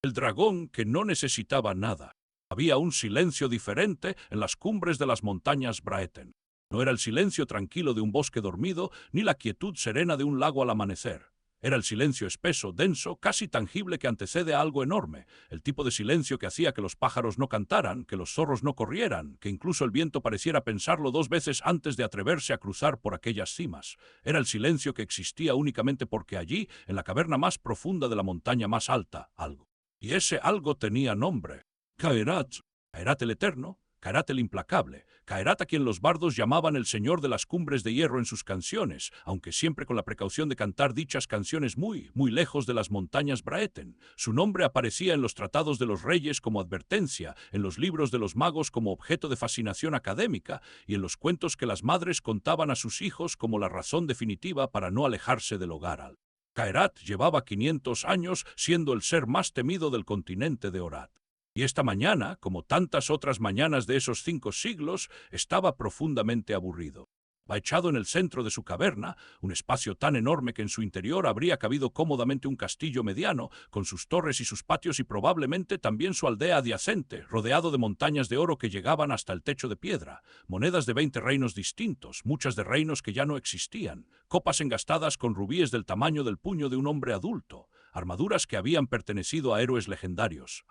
El dragón que no necesitaba nada. Había un silencio diferente en las cumbres de las montañas Braeten. No era el silencio tranquilo de un bosque dormido, ni la quietud serena de un lago al amanecer. Era el silencio espeso, denso, casi tangible que antecede a algo enorme, el tipo de silencio que hacía que los pájaros no cantaran, que los zorros no corrieran, que incluso el viento pareciera pensarlo 2 veces antes de atreverse a cruzar por aquellas cimas. Era el silencio que existía únicamente porque allí, en la caverna más profunda de la montaña más alta, algo. Y ese algo tenía nombre. Caerat. Caerat el eterno, Caerat el implacable, Caerat a quien los bardos llamaban el señor de las cumbres de hierro en sus canciones, aunque siempre con la precaución de cantar dichas canciones muy, muy lejos de las montañas Braeten. Su nombre aparecía en los tratados de los reyes como advertencia, en los libros de los magos como objeto de fascinación académica y en los cuentos que las madres contaban a sus hijos como la razón definitiva para no alejarse del hogar. Caerat llevaba 500 años siendo el ser más temido del continente de Orat. Y esta mañana, como tantas otras mañanas de esos 5 siglos, estaba profundamente aburrido. Echado en el centro de su caverna, un espacio tan enorme que en su interior habría cabido cómodamente un castillo mediano, con sus torres y sus patios y probablemente también su aldea adyacente, rodeado de montañas de oro que llegaban hasta el techo de piedra, monedas de 20 reinos distintos, muchas de reinos que ya no existían, copas engastadas con rubíes del tamaño del puño de un hombre adulto, armaduras que habían pertenecido a héroes legendarios.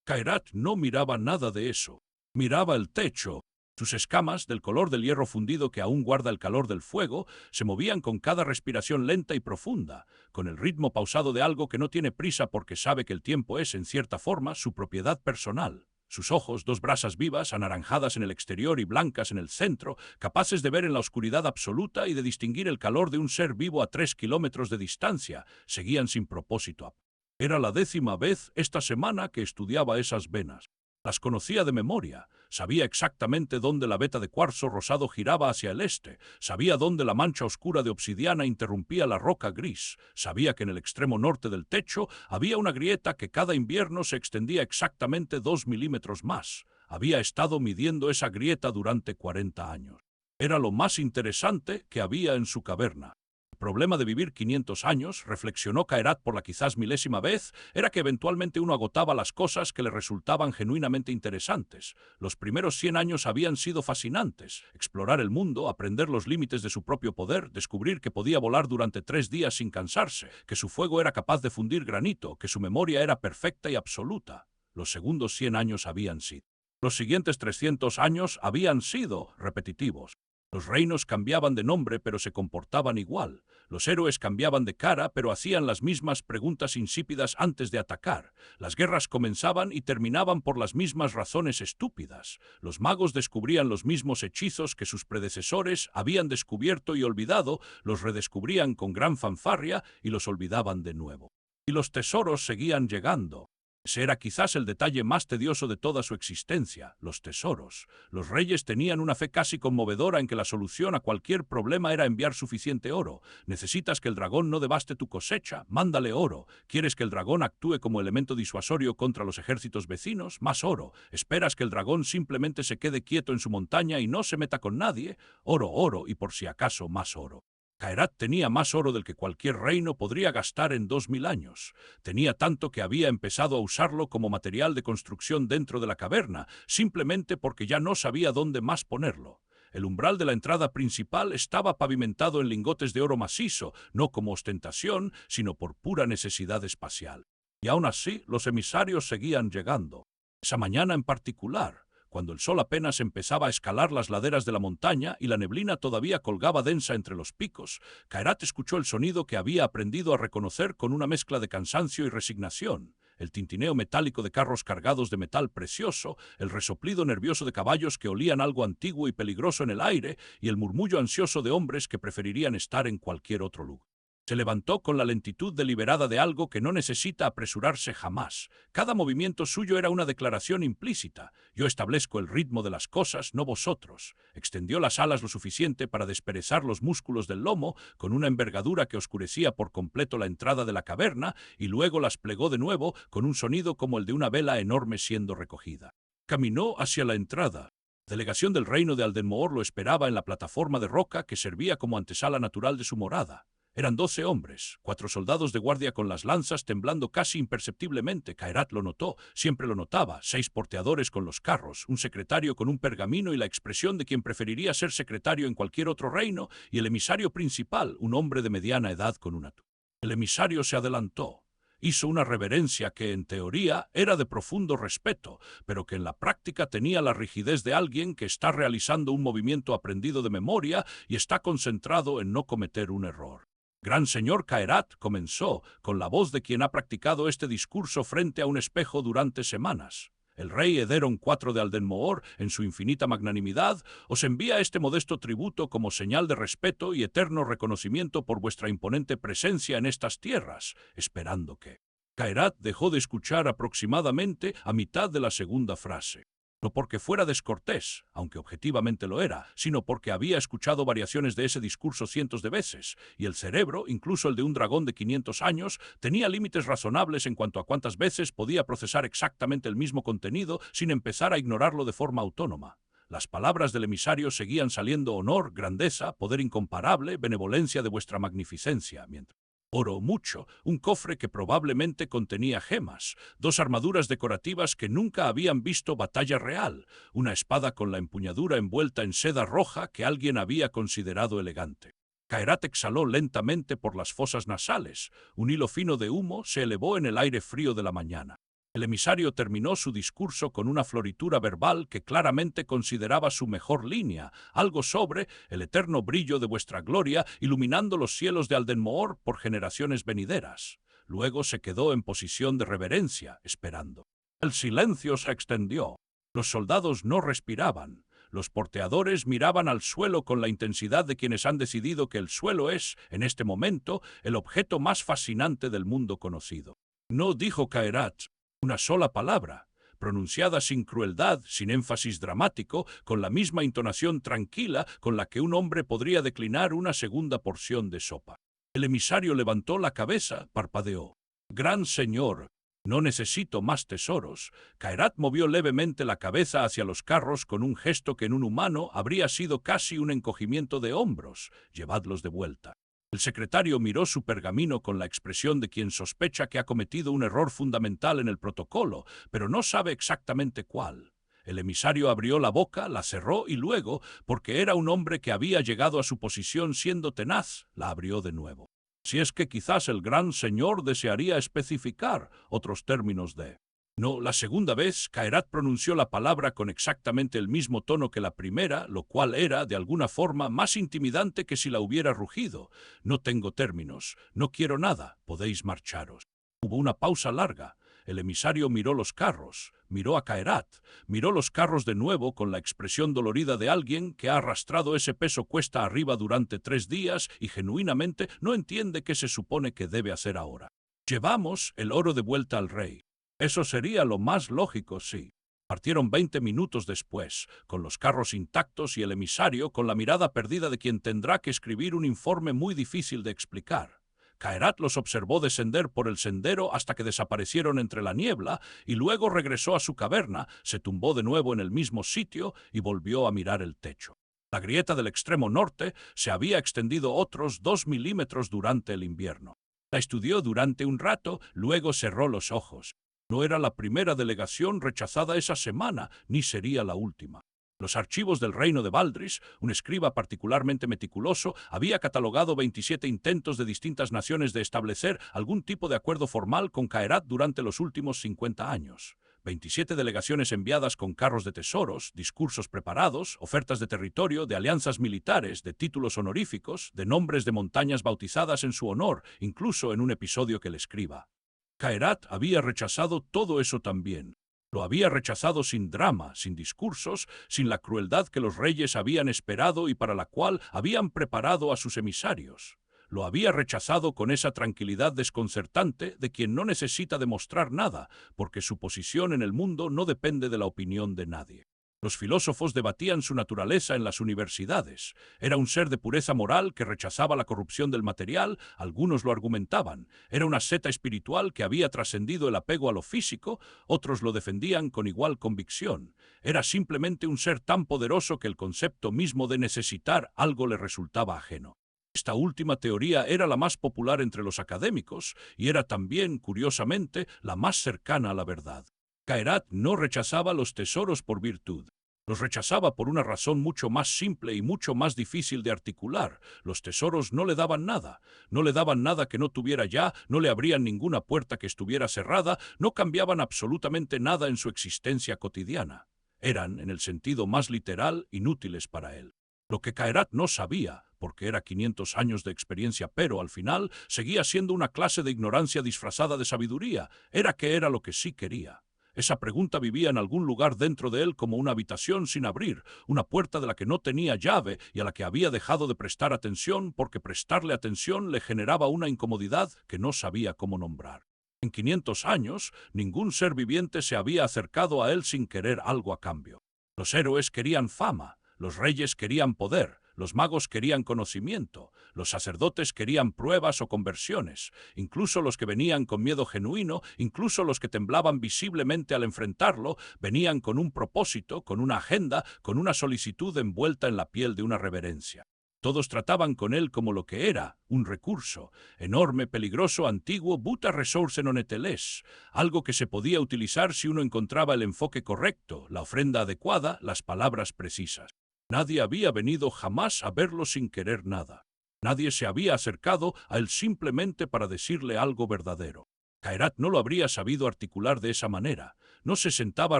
Caerat no miraba nada de eso. Miraba el techo. Sus escamas, del color del hierro fundido que aún guarda el calor del fuego, se movían con cada respiración lenta y profunda, con el ritmo pausado de algo que no tiene prisa porque sabe que el tiempo es, en cierta forma, su propiedad personal. Sus ojos, 2 brasas vivas, anaranjadas en el exterior y blancas en el centro, capaces de ver en la oscuridad absoluta y de distinguir el calor de un ser vivo a 3 kilómetros de distancia, seguían sin propósito. Era la 10ª vez esta semana que estudiaba esas venas. Las conocía de memoria, sabía exactamente dónde la veta de cuarzo rosado giraba hacia el este, sabía dónde la mancha oscura de obsidiana interrumpía la roca gris, sabía que en el extremo norte del techo había una grieta que cada invierno se extendía exactamente 2 milímetros más. Había estado midiendo esa grieta durante 40 años. Era lo más interesante que había en su caverna. El problema de vivir 500 años, reflexionó Caerat por la quizás 1000ª vez, era que eventualmente uno agotaba las cosas que le resultaban genuinamente interesantes. Los primeros 100 años habían sido fascinantes. Explorar el mundo, aprender los límites de su propio poder, descubrir que podía volar durante 3 días sin cansarse, que su fuego era capaz de fundir granito, que su memoria era perfecta y absoluta. Los segundos 100 años habían sido. Los siguientes 300 años habían sido repetitivos. Los reinos cambiaban de nombre pero se comportaban igual. Los héroes cambiaban de cara pero hacían las mismas preguntas insípidas antes de atacar. Las guerras comenzaban y terminaban por las mismas razones estúpidas. Los magos descubrían los mismos hechizos que sus predecesores habían descubierto y olvidado, los redescubrían con gran fanfarria y los olvidaban de nuevo. Y los tesoros seguían llegando. Ese era quizás el detalle más tedioso de toda su existencia, los tesoros. Los reyes tenían una fe casi conmovedora en que la solución a cualquier problema era enviar suficiente oro. Necesitas que el dragón no devaste tu cosecha, mándale oro. ¿Quieres que el dragón actúe como elemento disuasorio contra los ejércitos vecinos? Más oro. ¿Esperas que el dragón simplemente se quede quieto en su montaña y no se meta con nadie? Oro, oro y por si acaso más oro. Caerat tenía más oro del que cualquier reino podría gastar en 2000 años. Tenía tanto que había empezado a usarlo como material de construcción dentro de la caverna, simplemente porque ya no sabía dónde más ponerlo. El umbral de la entrada principal estaba pavimentado en lingotes de oro macizo, no como ostentación, sino por pura necesidad espacial. Y aún así, los emisarios seguían llegando. Esa mañana en particular, cuando el sol apenas empezaba a escalar las laderas de la montaña y la neblina todavía colgaba densa entre los picos, Caerat escuchó el sonido que había aprendido a reconocer con una mezcla de cansancio y resignación. El tintineo metálico de carros cargados de metal precioso, el resoplido nervioso de caballos que olían algo antiguo y peligroso en el aire y el murmullo ansioso de hombres que preferirían estar en cualquier otro lugar. Se levantó con la lentitud deliberada de algo que no necesita apresurarse jamás. Cada movimiento suyo era una declaración implícita. Yo establezco el ritmo de las cosas, no vosotros. Extendió las alas lo suficiente para desperezar los músculos del lomo, con una envergadura que oscurecía por completo la entrada de la caverna, y luego las plegó de nuevo con un sonido como el de una vela enorme siendo recogida. Caminó hacia la entrada. La delegación del reino de Aldenmoor lo esperaba en la plataforma de roca que servía como antesala natural de su morada. Eran 12 hombres, 4 soldados de guardia con las lanzas temblando casi imperceptiblemente. Caerat lo notó, siempre lo notaba, 6 porteadores con los carros, un secretario con un pergamino y la expresión de quien preferiría ser secretario en cualquier otro reino, y el emisario principal, un hombre de mediana edad con una túnica. El emisario se adelantó. Hizo una reverencia que, en teoría, era de profundo respeto, pero que en la práctica tenía la rigidez de alguien que está realizando un movimiento aprendido de memoria y está concentrado en no cometer un error. Gran señor Caerat, comenzó, con la voz de quien ha practicado este discurso frente a un espejo durante semanas. El rey Ederon IV de Aldenmoor, en su infinita magnanimidad, os envía este modesto tributo como señal de respeto y eterno reconocimiento por vuestra imponente presencia en estas tierras, esperando que... Caerat dejó de escuchar aproximadamente a mitad de la segunda frase. No porque fuera descortés, aunque objetivamente lo era, sino porque había escuchado variaciones de ese discurso cientos de veces, y el cerebro, incluso el de un dragón de 500 años, tenía límites razonables en cuanto a cuántas veces podía procesar exactamente el mismo contenido sin empezar a ignorarlo de forma autónoma. Las palabras del emisario seguían saliendo: honor, grandeza, poder incomparable, benevolencia de vuestra magnificencia, mientras... Oro mucho, un cofre que probablemente contenía gemas, 2 armaduras decorativas que nunca habían visto batalla real, una espada con la empuñadura envuelta en seda roja que alguien había considerado elegante. Caerat exhaló lentamente por las fosas nasales, un hilo fino de humo se elevó en el aire frío de la mañana. El emisario terminó su discurso con una floritura verbal que claramente consideraba su mejor línea, algo sobre el eterno brillo de vuestra gloria iluminando los cielos de Aldenmoor por generaciones venideras. Luego se quedó en posición de reverencia, esperando. El silencio se extendió. Los soldados no respiraban. Los porteadores miraban al suelo con la intensidad de quienes han decidido que el suelo es, en este momento, el objeto más fascinante del mundo conocido. No dijo Caerat una sola palabra, pronunciada sin crueldad, sin énfasis dramático, con la misma intonación tranquila con la que un hombre podría declinar una segunda porción de sopa. El emisario levantó la cabeza, parpadeó. Gran señor, no necesito más tesoros. Caerat movió levemente la cabeza hacia los carros con un gesto que en un humano habría sido casi un encogimiento de hombros. Llevadlos de vuelta. El secretario miró su pergamino con la expresión de quien sospecha que ha cometido un error fundamental en el protocolo, pero no sabe exactamente cuál. El emisario abrió la boca, la cerró y luego, porque era un hombre que había llegado a su posición siendo tenaz, la abrió de nuevo. Si es que quizás el gran señor desearía especificar otros términos de... No, la segunda vez, Caerat pronunció la palabra con exactamente el mismo tono que la primera, lo cual era, de alguna forma, más intimidante que si la hubiera rugido. No tengo términos, no quiero nada, podéis marcharos. Hubo una pausa larga. El emisario miró los carros, miró a Caerat, miró los carros de nuevo con la expresión dolorida de alguien que ha arrastrado ese peso cuesta arriba durante 3 días y genuinamente no entiende qué se supone que debe hacer ahora. Llevamos el oro de vuelta al rey. Eso sería lo más lógico, sí. Partieron 20 minutos después, con los carros intactos y el emisario con la mirada perdida de quien tendrá que escribir un informe muy difícil de explicar. Caerat los observó descender por el sendero hasta que desaparecieron entre la niebla y luego regresó a su caverna, se tumbó de nuevo en el mismo sitio y volvió a mirar el techo. La grieta del extremo norte se había extendido otros 2 milímetros durante el invierno. La estudió durante un rato, luego cerró los ojos. No era la primera delegación rechazada esa semana, ni sería la última. Los archivos del reino de Valdris, un escriba particularmente meticuloso, había catalogado 27 intentos de distintas naciones de establecer algún tipo de acuerdo formal con Caerat durante los últimos 50 años. 27 delegaciones enviadas con carros de tesoros, discursos preparados, ofertas de territorio, de alianzas militares, de títulos honoríficos, de nombres de montañas bautizadas en su honor, incluso en un episodio que el escriba. Caerat había rechazado todo eso también. Lo había rechazado sin drama, sin discursos, sin la crueldad que los reyes habían esperado y para la cual habían preparado a sus emisarios. Lo había rechazado con esa tranquilidad desconcertante de quien no necesita demostrar nada, porque su posición en el mundo no depende de la opinión de nadie. Los filósofos debatían su naturaleza en las universidades. Era un ser de pureza moral que rechazaba la corrupción del material, algunos lo argumentaban. Era una seta espiritual que había trascendido el apego a lo físico, otros lo defendían con igual convicción. Era simplemente un ser tan poderoso que el concepto mismo de necesitar algo le resultaba ajeno. Esta última teoría era la más popular entre los académicos y era también, curiosamente, la más cercana a la verdad. Khairat no rechazaba los tesoros por virtud. Los rechazaba por una razón mucho más simple y mucho más difícil de articular. Los tesoros no le daban nada. No le daban nada que no tuviera ya, no le abrían ninguna puerta que estuviera cerrada, no cambiaban absolutamente nada en su existencia cotidiana. Eran, en el sentido más literal, inútiles para él. Lo que Khairat no sabía, porque era 500 años de experiencia, pero al final seguía siendo una clase de ignorancia disfrazada de sabiduría, era qué era lo que sí quería. Esa pregunta vivía en algún lugar dentro de él como una habitación sin abrir, una puerta de la que no tenía llave y a la que había dejado de prestar atención porque prestarle atención le generaba una incomodidad que no sabía cómo nombrar. En 500 años, ningún ser viviente se había acercado a él sin querer algo a cambio. Los héroes querían fama, los reyes querían poder, los magos querían conocimiento, los sacerdotes querían pruebas o conversiones, incluso los que venían con miedo genuino, incluso los que temblaban visiblemente al enfrentarlo, venían con un propósito, con una agenda, con una solicitud envuelta en la piel de una reverencia. Todos trataban con él como lo que era, un recurso, enorme, peligroso, antiguo, buta resource non eteles, algo que se podía utilizar si uno encontraba el enfoque correcto, la ofrenda adecuada, las palabras precisas. Nadie había venido jamás a verlo sin querer nada. Nadie se había acercado a él simplemente para decirle algo verdadero. Khairat no lo habría sabido articular de esa manera. No se sentaba a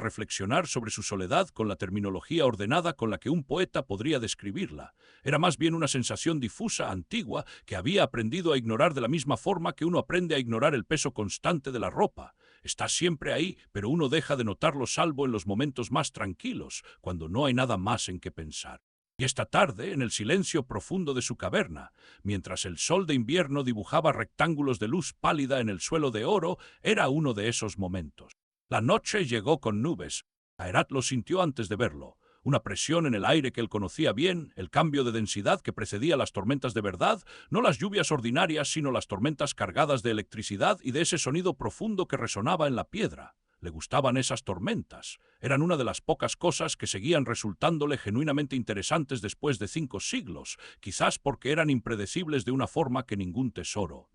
reflexionar sobre su soledad con la terminología ordenada con la que un poeta podría describirla. Era más bien una sensación difusa, antigua, que había aprendido a ignorar de la misma forma que uno aprende a ignorar el peso constante de la ropa. Está siempre ahí, pero uno deja de notarlo salvo en los momentos más tranquilos, cuando no hay nada más en qué pensar. Y esta tarde, en el silencio profundo de su caverna, mientras el sol de invierno dibujaba rectángulos de luz pálida en el suelo de oro, era uno de esos momentos. La noche llegó con nubes. Khairat lo sintió antes de verlo. Una presión en el aire que él conocía bien, el cambio de densidad que precedía las tormentas de verdad, no las lluvias ordinarias, sino las tormentas cargadas de electricidad y de ese sonido profundo que resonaba en la piedra. Le gustaban esas tormentas. Eran una de las pocas cosas que seguían resultándole genuinamente interesantes después de 5 siglos, quizás porque eran impredecibles de una forma que ningún tesoro.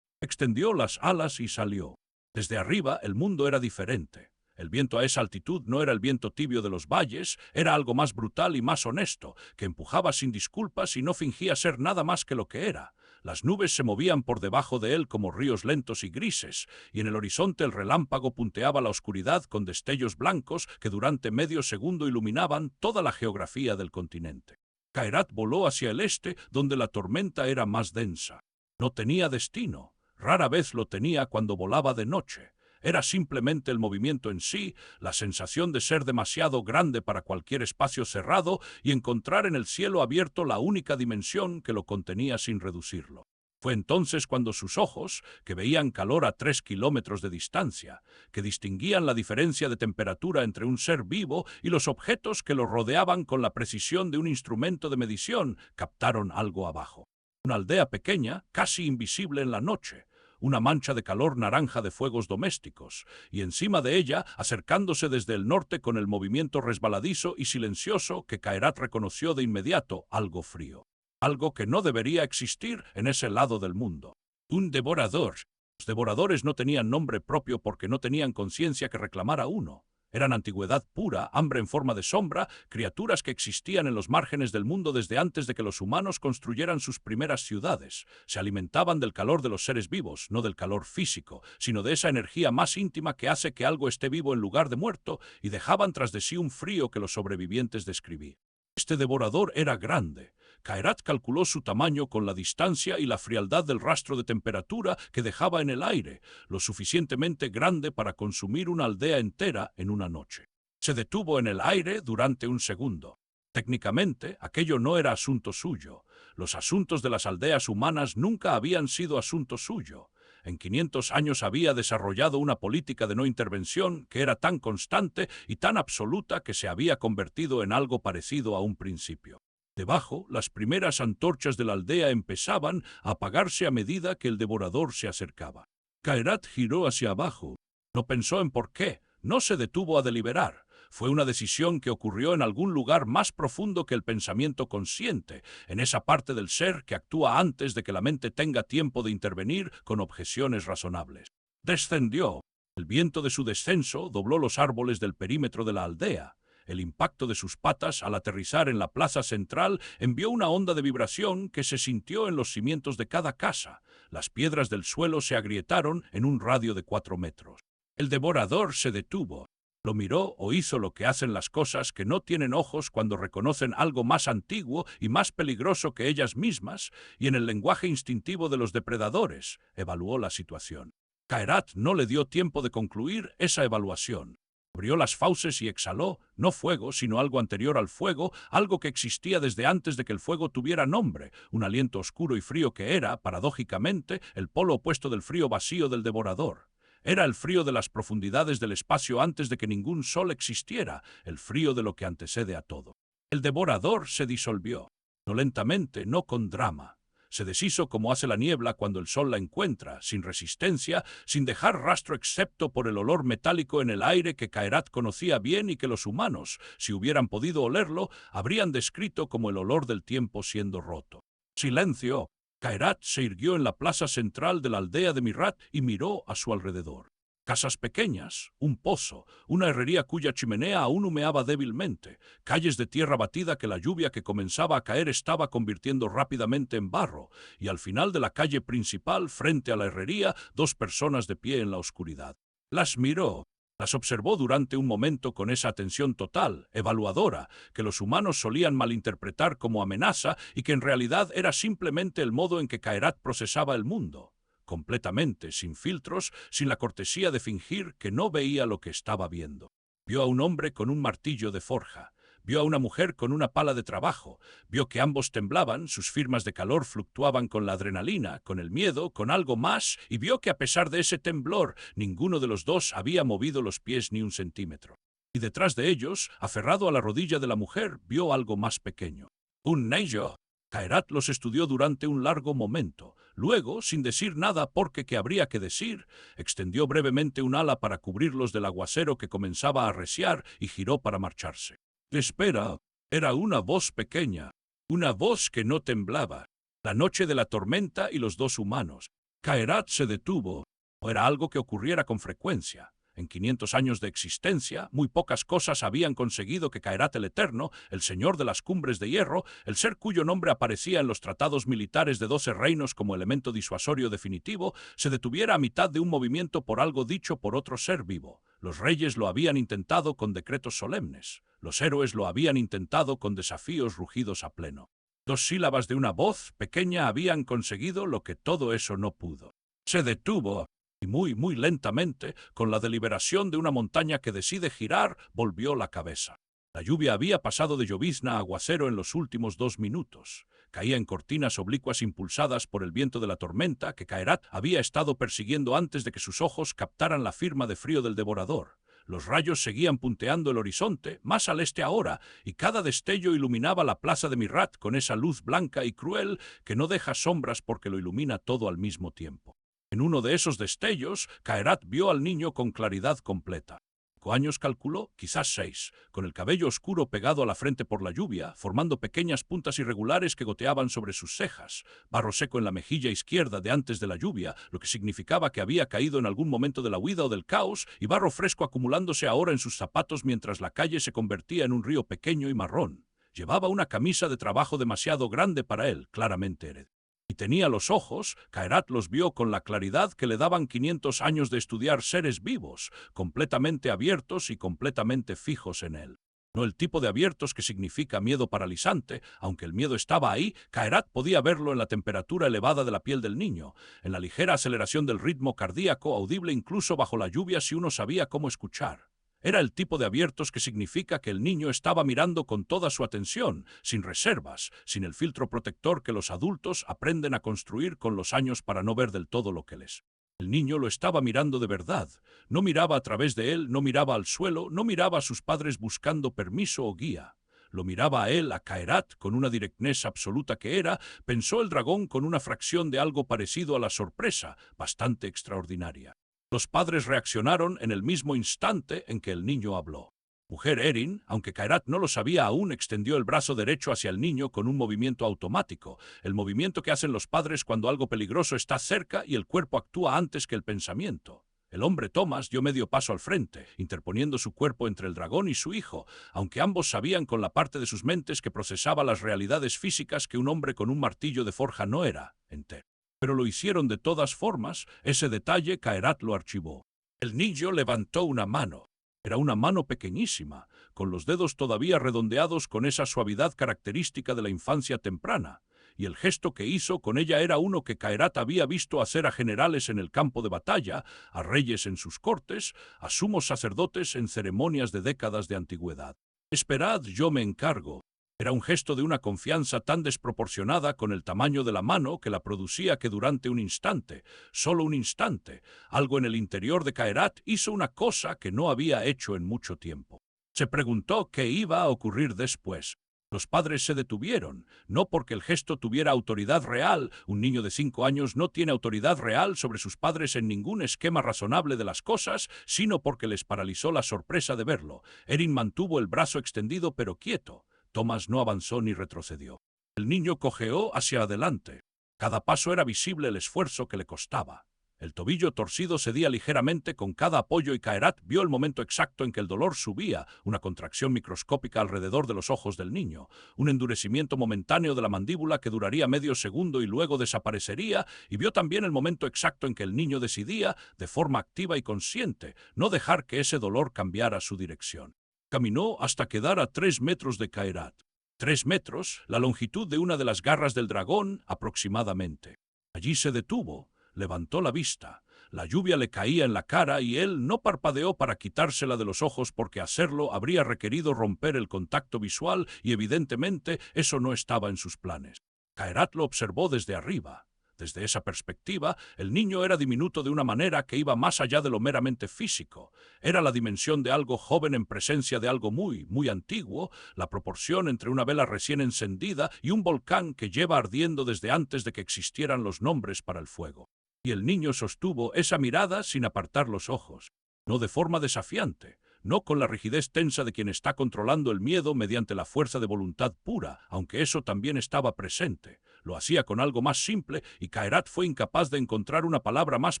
Extendió las alas y salió. Desde arriba el mundo era diferente. El viento a esa altitud no era el viento tibio de los valles, era algo más brutal y más honesto, que empujaba sin disculpas y no fingía ser nada más que lo que era. Las nubes se movían por debajo de él como ríos lentos y grises, y en el horizonte el relámpago punteaba la oscuridad con destellos blancos que durante medio segundo iluminaban toda la geografía del continente. Khairat voló hacia el este, donde la tormenta era más densa. No tenía destino. Rara vez lo tenía cuando volaba de noche. Era simplemente el movimiento en sí, la sensación de ser demasiado grande para cualquier espacio cerrado y encontrar en el cielo abierto la única dimensión que lo contenía sin reducirlo. Fue entonces cuando sus ojos, que veían calor a 3 kilómetros de distancia, que distinguían la diferencia de temperatura entre un ser vivo y los objetos que lo rodeaban con la precisión de un instrumento de medición, captaron algo abajo. Una aldea pequeña, casi invisible en la noche, una mancha de calor naranja de fuegos domésticos, y encima de ella, acercándose desde el norte con el movimiento resbaladizo y silencioso que Khairat reconoció de inmediato, algo frío. Algo que no debería existir en ese lado del mundo. Un devorador. Los devoradores no tenían nombre propio porque no tenían conciencia que reclamara uno. Eran antigüedad pura, hambre en forma de sombra, criaturas que existían en los márgenes del mundo desde antes de que los humanos construyeran sus primeras ciudades. Se alimentaban del calor de los seres vivos, no del calor físico, sino de esa energía más íntima que hace que algo esté vivo en lugar de muerto, y dejaban tras de sí un frío que los sobrevivientes describí. Este devorador era grande. Khairat calculó su tamaño con la distancia y la frialdad del rastro de temperatura que dejaba en el aire, lo suficientemente grande para consumir una aldea entera en una noche. Se detuvo en el aire durante un segundo. Técnicamente, aquello no era asunto suyo. Los asuntos de las aldeas humanas nunca habían sido asunto suyo. En 500 años había desarrollado una política de no intervención que era tan constante y tan absoluta que se había convertido en algo parecido a un principio. Debajo, las primeras antorchas de la aldea empezaban a apagarse a medida que el devorador se acercaba. Khairat giró hacia abajo. No pensó en por qué, no se detuvo a deliberar. Fue una decisión que ocurrió en algún lugar más profundo que el pensamiento consciente, en esa parte del ser que actúa antes de que la mente tenga tiempo de intervenir con objeciones razonables. Descendió. El viento de su descenso dobló los árboles del perímetro de la aldea. El impacto de sus patas al aterrizar en la plaza central envió una onda de vibración que se sintió en los cimientos de cada casa. Las piedras del suelo se agrietaron en un radio de 4 metros. El devorador se detuvo. Lo miró o hizo lo que hacen las cosas que no tienen ojos cuando reconocen algo más antiguo y más peligroso que ellas mismas, y en el lenguaje instintivo de los depredadores, evaluó la situación. Caerat no le dio tiempo de concluir esa evaluación. Abrió las fauces y exhaló, no fuego, sino algo anterior al fuego, algo que existía desde antes de que el fuego tuviera nombre, un aliento oscuro y frío que era, paradójicamente, el polo opuesto del frío vacío del devorador. Era el frío de las profundidades del espacio antes de que ningún sol existiera, el frío de lo que antecede a todo. El devorador se disolvió, no lentamente, no con drama. Se deshizo como hace la niebla cuando el sol la encuentra, sin resistencia, sin dejar rastro excepto por el olor metálico en el aire que Caerat conocía bien y que los humanos, si hubieran podido olerlo, habrían descrito como el olor del tiempo siendo roto. Silencio. Caerat se irguió en la plaza central de la aldea de Mirat y miró a su alrededor. Casas pequeñas, un pozo, una herrería cuya chimenea aún humeaba débilmente, calles de tierra batida que la lluvia que comenzaba a caer estaba convirtiendo rápidamente en barro, y al final de la calle principal, frente a la herrería, 2 personas de pie en la oscuridad. Las miró. Las observó durante un momento con esa atención total, evaluadora, que los humanos solían malinterpretar como amenaza y que en realidad era simplemente el modo en que Caerat procesaba el mundo. Completamente, sin filtros, sin la cortesía de fingir que no veía lo que estaba viendo. Vio a un hombre con un martillo de forja. Vio a una mujer con una pala de trabajo. Vio que ambos temblaban, sus firmas de calor fluctuaban con la adrenalina, con el miedo, con algo más, y vio que a pesar de ese temblor, ninguno de los dos había movido los pies ni un centímetro. Y detrás de ellos, aferrado a la rodilla de la mujer, vio algo más pequeño. Un Neijo. Caerat los estudió durante un largo momento. Luego, sin decir nada porque ¿qué habría que decir?, extendió brevemente un ala para cubrirlos del aguacero que comenzaba a arreciar y giró para marcharse. Espera, era una voz pequeña, una voz que no temblaba. La noche de la tormenta y los 2 humanos. Caerat se detuvo. No era algo que ocurriera con frecuencia. En 500 años de existencia, muy pocas cosas habían conseguido que Caerat el Eterno, el señor de las cumbres de hierro, el ser cuyo nombre aparecía en los tratados militares de 12 reinos como elemento disuasorio definitivo, se detuviera a mitad de un movimiento por algo dicho por otro ser vivo. Los reyes lo habían intentado con decretos solemnes. Los héroes lo habían intentado con desafíos rugidos a pleno. 2 sílabas de una voz pequeña habían conseguido lo que todo eso no pudo. Se detuvo. Y muy lentamente, con la deliberación de una montaña que decide girar, volvió la cabeza. La lluvia había pasado de llovizna a aguacero en los últimos 2 minutos. Caía en cortinas oblicuas impulsadas por el viento de la tormenta que Caerat había estado persiguiendo antes de que sus ojos captaran la firma de frío del devorador. Los rayos seguían punteando el horizonte, más al este ahora, y cada destello iluminaba la plaza de Mirat con esa luz blanca y cruel que no deja sombras porque lo ilumina todo al mismo tiempo. En uno de esos destellos, Caerat vio al niño con claridad completa. 5 años calculó, quizás 6, con el cabello oscuro pegado a la frente por la lluvia, formando pequeñas puntas irregulares que goteaban sobre sus cejas, barro seco en la mejilla izquierda de antes de la lluvia, lo que significaba que había caído en algún momento de la huida o del caos, y barro fresco acumulándose ahora en sus zapatos mientras la calle se convertía en un río pequeño y marrón. Llevaba una camisa de trabajo demasiado grande para él, claramente heredera. Y tenía los ojos, Caerat los vio con la claridad que le daban 500 años de estudiar seres vivos, completamente abiertos y completamente fijos en él. No el tipo de abiertos que significa miedo paralizante, aunque el miedo estaba ahí, Caerat podía verlo en la temperatura elevada de la piel del niño, en la ligera aceleración del ritmo cardíaco, audible incluso bajo la lluvia si uno sabía cómo escuchar. Era el tipo de abiertos que significa que el niño estaba mirando con toda su atención, sin reservas, sin el filtro protector que los adultos aprenden a construir con los años para no ver del todo lo que les. El niño lo estaba mirando de verdad. No miraba a través de él, no miraba al suelo, no miraba a sus padres buscando permiso o guía. Lo miraba a él, a Caerat, con una directness absoluta que era, pensó el dragón con una fracción de algo parecido a la sorpresa, bastante extraordinaria. Los padres reaccionaron en el mismo instante en que el niño habló. Mujer Erin, aunque Kairat no lo sabía aún, extendió el brazo derecho hacia el niño con un movimiento automático, el movimiento que hacen los padres cuando algo peligroso está cerca y el cuerpo actúa antes que el pensamiento. El hombre Thomas dio medio paso al frente, interponiendo su cuerpo entre el dragón y su hijo, aunque ambos sabían con la parte de sus mentes que procesaba las realidades físicas que un hombre con un martillo de forja no era entero. Pero lo hicieron de todas formas, ese detalle Kairat lo archivó. El niño levantó una mano. Era una mano pequeñísima, con los dedos todavía redondeados con esa suavidad característica de la infancia temprana, y el gesto que hizo con ella era uno que Kairat había visto hacer a generales en el campo de batalla, a reyes en sus cortes, a sumos sacerdotes en ceremonias de décadas de antigüedad. «Esperad, yo me encargo». Era un gesto de una confianza tan desproporcionada con el tamaño de la mano que la producía que durante un instante, solo un instante, algo en el interior de Kairat hizo una cosa que no había hecho en mucho tiempo. Se preguntó qué iba a ocurrir después. Los padres se detuvieron, no porque el gesto tuviera autoridad real. Un niño de 5 años no tiene autoridad real sobre sus padres en ningún esquema razonable de las cosas, sino porque les paralizó la sorpresa de verlo. Erin mantuvo el brazo extendido pero quieto. Thomas no avanzó ni retrocedió. El niño cojeó hacia adelante. Cada paso era visible el esfuerzo que le costaba. El tobillo torcido cedía ligeramente con cada apoyo y Kairat vio el momento exacto en que el dolor subía, una contracción microscópica alrededor de los ojos del niño, un endurecimiento momentáneo de la mandíbula que duraría medio segundo y luego desaparecería, y vio también el momento exacto en que el niño decidía, de forma activa y consciente, no dejar que ese dolor cambiara su dirección. Caminó hasta quedar a 3 metros de Kairat. 3 metros, la longitud de una de las garras del dragón, aproximadamente. Allí se detuvo, levantó la vista. La lluvia le caía en la cara y él no parpadeó para quitársela de los ojos porque hacerlo habría requerido romper el contacto visual y evidentemente eso no estaba en sus planes. Kairat lo observó desde arriba. Desde esa perspectiva, el niño era diminuto de una manera que iba más allá de lo meramente físico. Era la dimensión de algo joven en presencia de algo muy, muy antiguo, la proporción entre una vela recién encendida y un volcán que lleva ardiendo desde antes de que existieran los nombres para el fuego. Y el niño sostuvo esa mirada sin apartar los ojos, no de forma desafiante, no con la rigidez tensa de quien está controlando el miedo mediante la fuerza de voluntad pura, aunque eso también estaba presente. Lo hacía con algo más simple y Kairat fue incapaz de encontrar una palabra más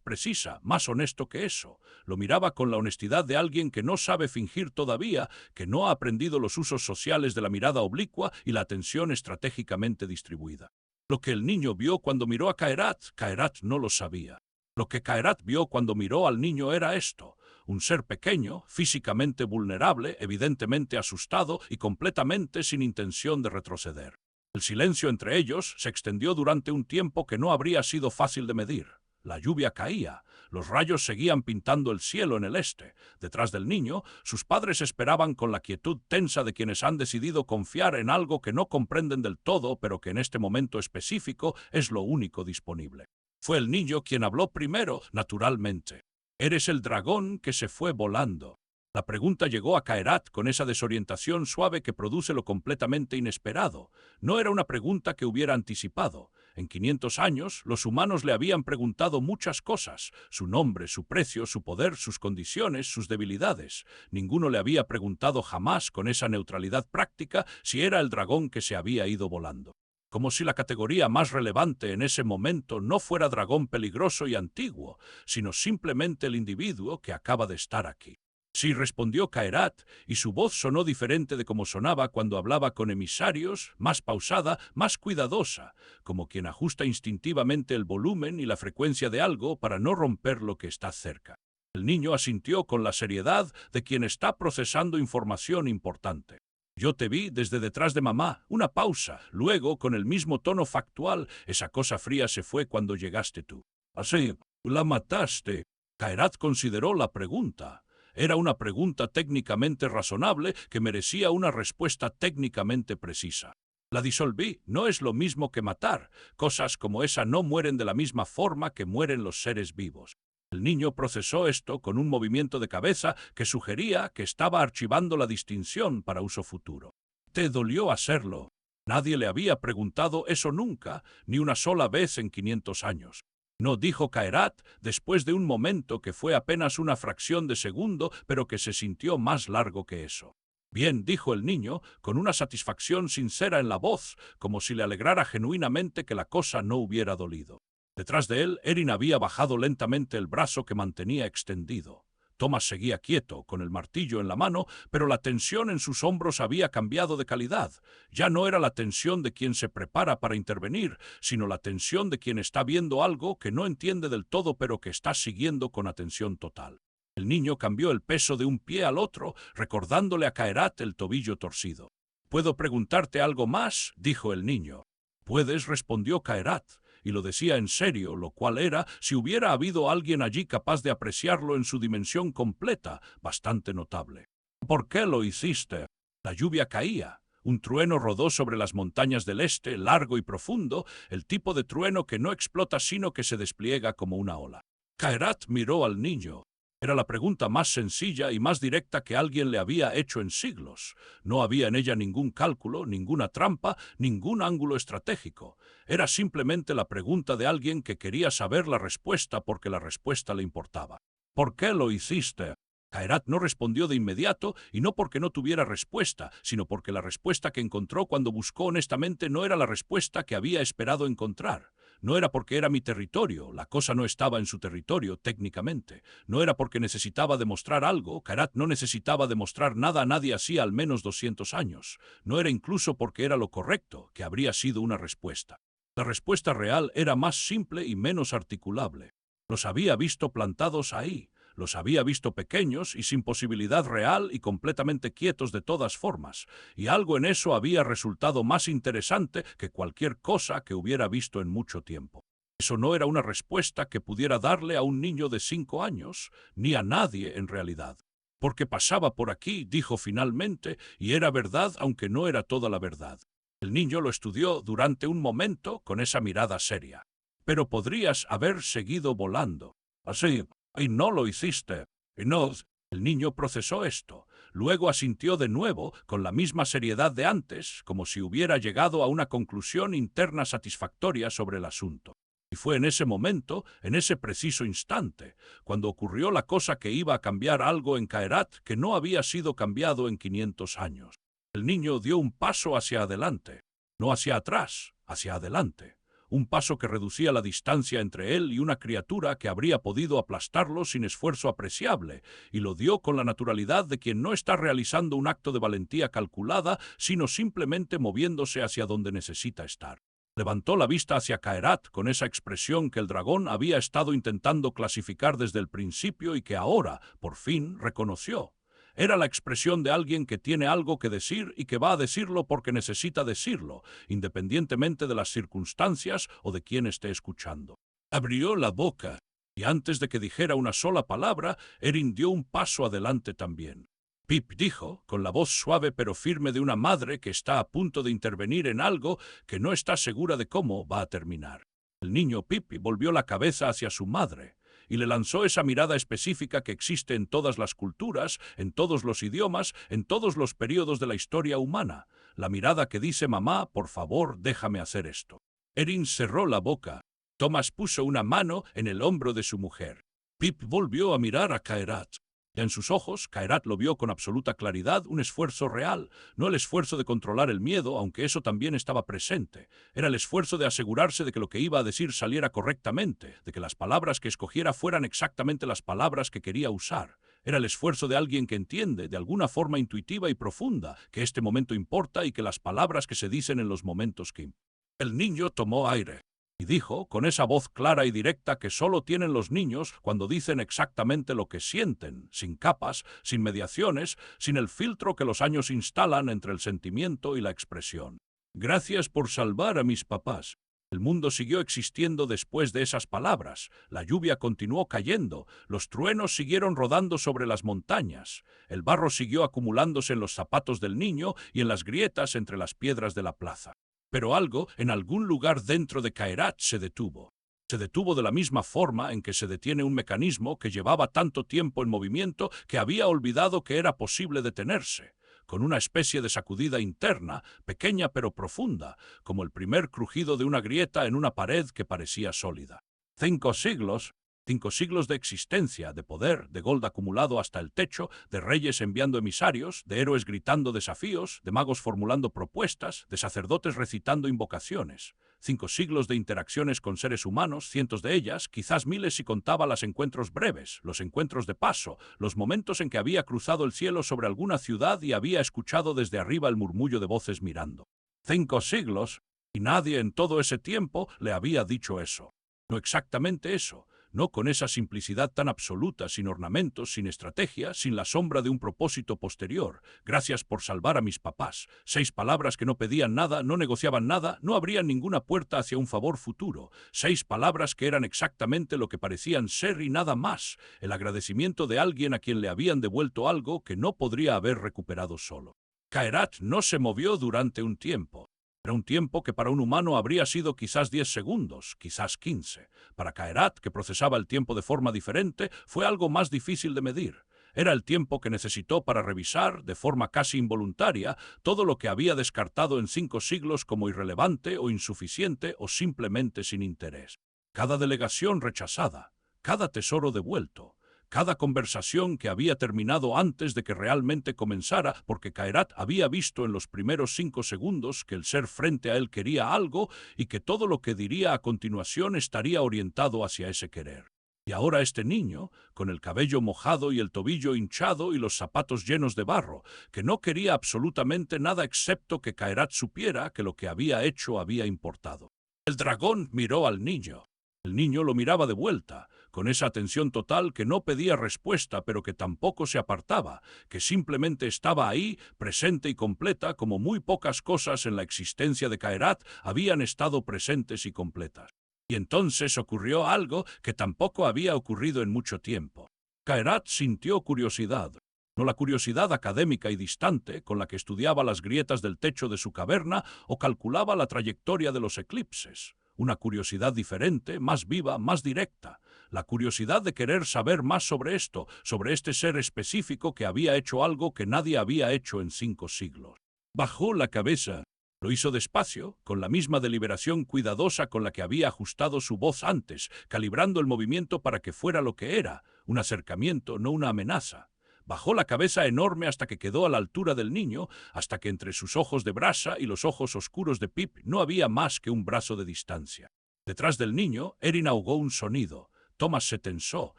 precisa, más honesto que eso. Lo miraba con la honestidad de alguien que no sabe fingir todavía, que no ha aprendido los usos sociales de la mirada oblicua y la atención estratégicamente distribuida. Lo que el niño vio cuando miró a Kairat, Kairat no lo sabía. Lo que Kairat vio cuando miró al niño era esto: un ser pequeño, físicamente vulnerable, evidentemente asustado y completamente sin intención de retroceder. El silencio entre ellos se extendió durante un tiempo que no habría sido fácil de medir. La lluvia caía, los rayos seguían pintando el cielo en el este. Detrás del niño, sus padres esperaban con la quietud tensa de quienes han decidido confiar en algo que no comprenden del todo, pero que en este momento específico es lo único disponible. Fue el niño quien habló primero, naturalmente. «Eres el dragón que se fue volando». La pregunta llegó a Kairat con esa desorientación suave que produce lo completamente inesperado. No era una pregunta que hubiera anticipado. En 500 años, los humanos le habían preguntado muchas cosas: su nombre, su precio, su poder, sus condiciones, sus debilidades. Ninguno le había preguntado jamás con esa neutralidad práctica si era el dragón que se había ido volando. Como si la categoría más relevante en ese momento no fuera dragón peligroso y antiguo, sino simplemente el individuo que acaba de estar aquí. Sí, respondió Kairat, y su voz sonó diferente de como sonaba cuando hablaba con emisarios, más pausada, más cuidadosa, como quien ajusta instintivamente el volumen y la frecuencia de algo para no romper lo que está cerca. El niño asintió con la seriedad de quien está procesando información importante. «Yo te vi desde detrás de mamá», una pausa, luego, con el mismo tono factual: «Esa cosa fría se fue cuando llegaste tú». «Así, la mataste». Kairat consideró la pregunta. Era una pregunta técnicamente razonable que merecía una respuesta técnicamente precisa. «La disolví. No es lo mismo que matar. Cosas como esa no mueren de la misma forma que mueren los seres vivos». El niño procesó esto con un movimiento de cabeza que sugería que estaba archivando la distinción para uso futuro. «¿Te dolió hacerlo?» Nadie le había preguntado eso nunca, ni una sola vez en 500 años. No, dijo Caerat, después de un momento que fue apenas una fracción de segundo, pero que se sintió más largo que eso. Bien, dijo el niño, con una satisfacción sincera en la voz, como si le alegrara genuinamente que la cosa no hubiera dolido. Detrás de él, Erin había bajado lentamente el brazo que mantenía extendido. Thomas seguía quieto, con el martillo en la mano, pero la tensión en sus hombros había cambiado de calidad. Ya no era la tensión de quien se prepara para intervenir, sino la tensión de quien está viendo algo que no entiende del todo, pero que está siguiendo con atención total. El niño cambió el peso de un pie al otro, recordándole a Caerat el tobillo torcido. «¿Puedo preguntarte algo más?», dijo el niño. «Puedes», respondió Caerat, y lo decía en serio, lo cual era, si hubiera habido alguien allí capaz de apreciarlo en su dimensión completa, bastante notable. «¿Por qué lo hiciste?» La lluvia caía. Un trueno rodó sobre las montañas del este, largo y profundo, el tipo de trueno que no explota sino que se despliega como una ola. Caerat miró al niño. Era la pregunta más sencilla y más directa que alguien le había hecho en siglos. No había en ella ningún cálculo, ninguna trampa, ningún ángulo estratégico. Era simplemente la pregunta de alguien que quería saber la respuesta porque la respuesta le importaba. «¿Por qué lo hiciste?» Caerat no respondió de inmediato, y no porque no tuviera respuesta, sino porque la respuesta que encontró cuando buscó honestamente no era la respuesta que había esperado encontrar. No era porque era mi territorio, la cosa no estaba en su territorio técnicamente. No era porque necesitaba demostrar algo, Caerat no necesitaba demostrar nada a nadie hacía al menos 200 años. No era incluso porque era lo correcto, que habría sido una respuesta. La respuesta real era más simple y menos articulable. Los había visto plantados ahí. Los había visto pequeños y sin posibilidad real y completamente quietos de todas formas, y algo en eso había resultado más interesante que cualquier cosa que hubiera visto en mucho tiempo. Eso no era una respuesta que pudiera darle a un niño de 5 años, ni a nadie en realidad. Porque pasaba por aquí, dijo finalmente, y era verdad aunque no era toda la verdad. El niño lo estudió durante un momento con esa mirada seria. Pero podrías haber seguido volando. Así. «Y no lo hiciste. Y no...» El niño procesó esto. Luego asintió de nuevo, con la misma seriedad de antes, como si hubiera llegado a una conclusión interna satisfactoria sobre el asunto. Y fue en ese momento, en ese preciso instante, cuando ocurrió la cosa que iba a cambiar algo en Caerat que no había sido cambiado en 500 años. El niño dio un paso hacia adelante, no hacia atrás, hacia adelante. Un paso que reducía la distancia entre él y una criatura que habría podido aplastarlo sin esfuerzo apreciable, y lo dio con la naturalidad de quien no está realizando un acto de valentía calculada, sino simplemente moviéndose hacia donde necesita estar. Levantó la vista hacia Caerat con esa expresión que el dragón había estado intentando clasificar desde el principio y que ahora, por fin, reconoció. Era la expresión de alguien que tiene algo que decir y que va a decirlo porque necesita decirlo, independientemente de las circunstancias o de quién esté escuchando. Abrió la boca, y antes de que dijera una sola palabra, Erin dio un paso adelante también. «Pip», dijo, con la voz suave pero firme de una madre que está a punto de intervenir en algo que no está segura de cómo va a terminar. El niño Pip volvió la cabeza hacia su madre y le lanzó esa mirada específica que existe en todas las culturas, en todos los idiomas, en todos los períodos de la historia humana. La mirada que dice «Mamá, por favor, déjame hacer esto». Erin cerró la boca. Thomas puso una mano en el hombro de su mujer. Pip volvió a mirar a Caerat. En sus ojos, Caerat lo vio con absoluta claridad, un esfuerzo real, no el esfuerzo de controlar el miedo, aunque eso también estaba presente. Era el esfuerzo de asegurarse de que lo que iba a decir saliera correctamente, de que las palabras que escogiera fueran exactamente las palabras que quería usar. Era el esfuerzo de alguien que entiende, de alguna forma intuitiva y profunda, que este momento importa y que las palabras que se dicen en los momentos que importan. El niño tomó aire y dijo, con esa voz clara y directa que solo tienen los niños cuando dicen exactamente lo que sienten, sin capas, sin mediaciones, sin el filtro que los años instalan entre el sentimiento y la expresión. «Gracias por salvar a mis papás». El mundo siguió existiendo después de esas palabras. La lluvia continuó cayendo, los truenos siguieron rodando sobre las montañas, el barro siguió acumulándose en los zapatos del niño y en las grietas entre las piedras de la plaza. Pero algo, en algún lugar dentro de Caerat, se detuvo. Se detuvo de la misma forma en que se detiene un mecanismo que llevaba tanto tiempo en movimiento que había olvidado que era posible detenerse, con una especie de sacudida interna, pequeña pero profunda, como el primer crujido de una grieta en una pared que parecía sólida. 5 siglos, 5 siglos de existencia, de poder, de gold acumulado hasta el techo, de reyes enviando emisarios, de héroes gritando desafíos, de magos formulando propuestas, de sacerdotes recitando invocaciones. 5 siglos de interacciones con seres humanos, cientos de ellas, quizás miles si contaba los encuentros breves, los encuentros de paso, los momentos en que había cruzado el cielo sobre alguna ciudad y había escuchado desde arriba el murmullo de voces mirando. 5 siglos, y nadie en todo ese tiempo le había dicho eso. No exactamente eso, no con esa simplicidad tan absoluta, sin ornamentos, sin estrategia, sin la sombra de un propósito posterior. Gracias por salvar a mis papás. 6 palabras que no pedían nada, no negociaban nada, no abrían ninguna puerta hacia un favor futuro. 6 palabras que eran exactamente lo que parecían ser y nada más. El agradecimiento de alguien a quien le habían devuelto algo que no podría haber recuperado solo. Caherat no se movió durante un tiempo. Era un tiempo que para un humano habría sido quizás 10 segundos, quizás 15. Para Caherat, que procesaba el tiempo de forma diferente, fue algo más difícil de medir. Era el tiempo que necesitó para revisar, de forma casi involuntaria, todo lo que había descartado en 5 siglos como irrelevante o insuficiente o simplemente sin interés. Cada delegación rechazada, cada tesoro devuelto, cada conversación que había terminado antes de que realmente comenzara, porque Caherat había visto en los primeros 5 segundos que el ser frente a él quería algo y que todo lo que diría a continuación estaría orientado hacia ese querer. Y ahora este niño, con el cabello mojado y el tobillo hinchado y los zapatos llenos de barro, que no quería absolutamente nada excepto que Caherat supiera que lo que había hecho había importado. El dragón miró al niño. El niño lo miraba de vuelta, con esa atención total que no pedía respuesta pero que tampoco se apartaba, que simplemente estaba ahí, presente y completa como muy pocas cosas en la existencia de Caherat habían estado presentes y completas. Y entonces ocurrió algo que tampoco había ocurrido en mucho tiempo. Caherat sintió curiosidad. No la curiosidad académica y distante con la que estudiaba las grietas del techo de su caverna o calculaba la trayectoria de los eclipses. Una curiosidad diferente, más viva, más directa. La curiosidad de querer saber más sobre esto, sobre este ser específico que había hecho algo que nadie había hecho en 5 siglos. Bajó la cabeza. Lo hizo despacio, con la misma deliberación cuidadosa con la que había ajustado su voz antes, calibrando el movimiento para que fuera lo que era, un acercamiento, no una amenaza. Bajó la cabeza enorme hasta que quedó a la altura del niño, hasta que entre sus ojos de brasa y los ojos oscuros de Pip no había más que un brazo de distancia. Detrás del niño, Erin ahogó un sonido. Thomas se tensó,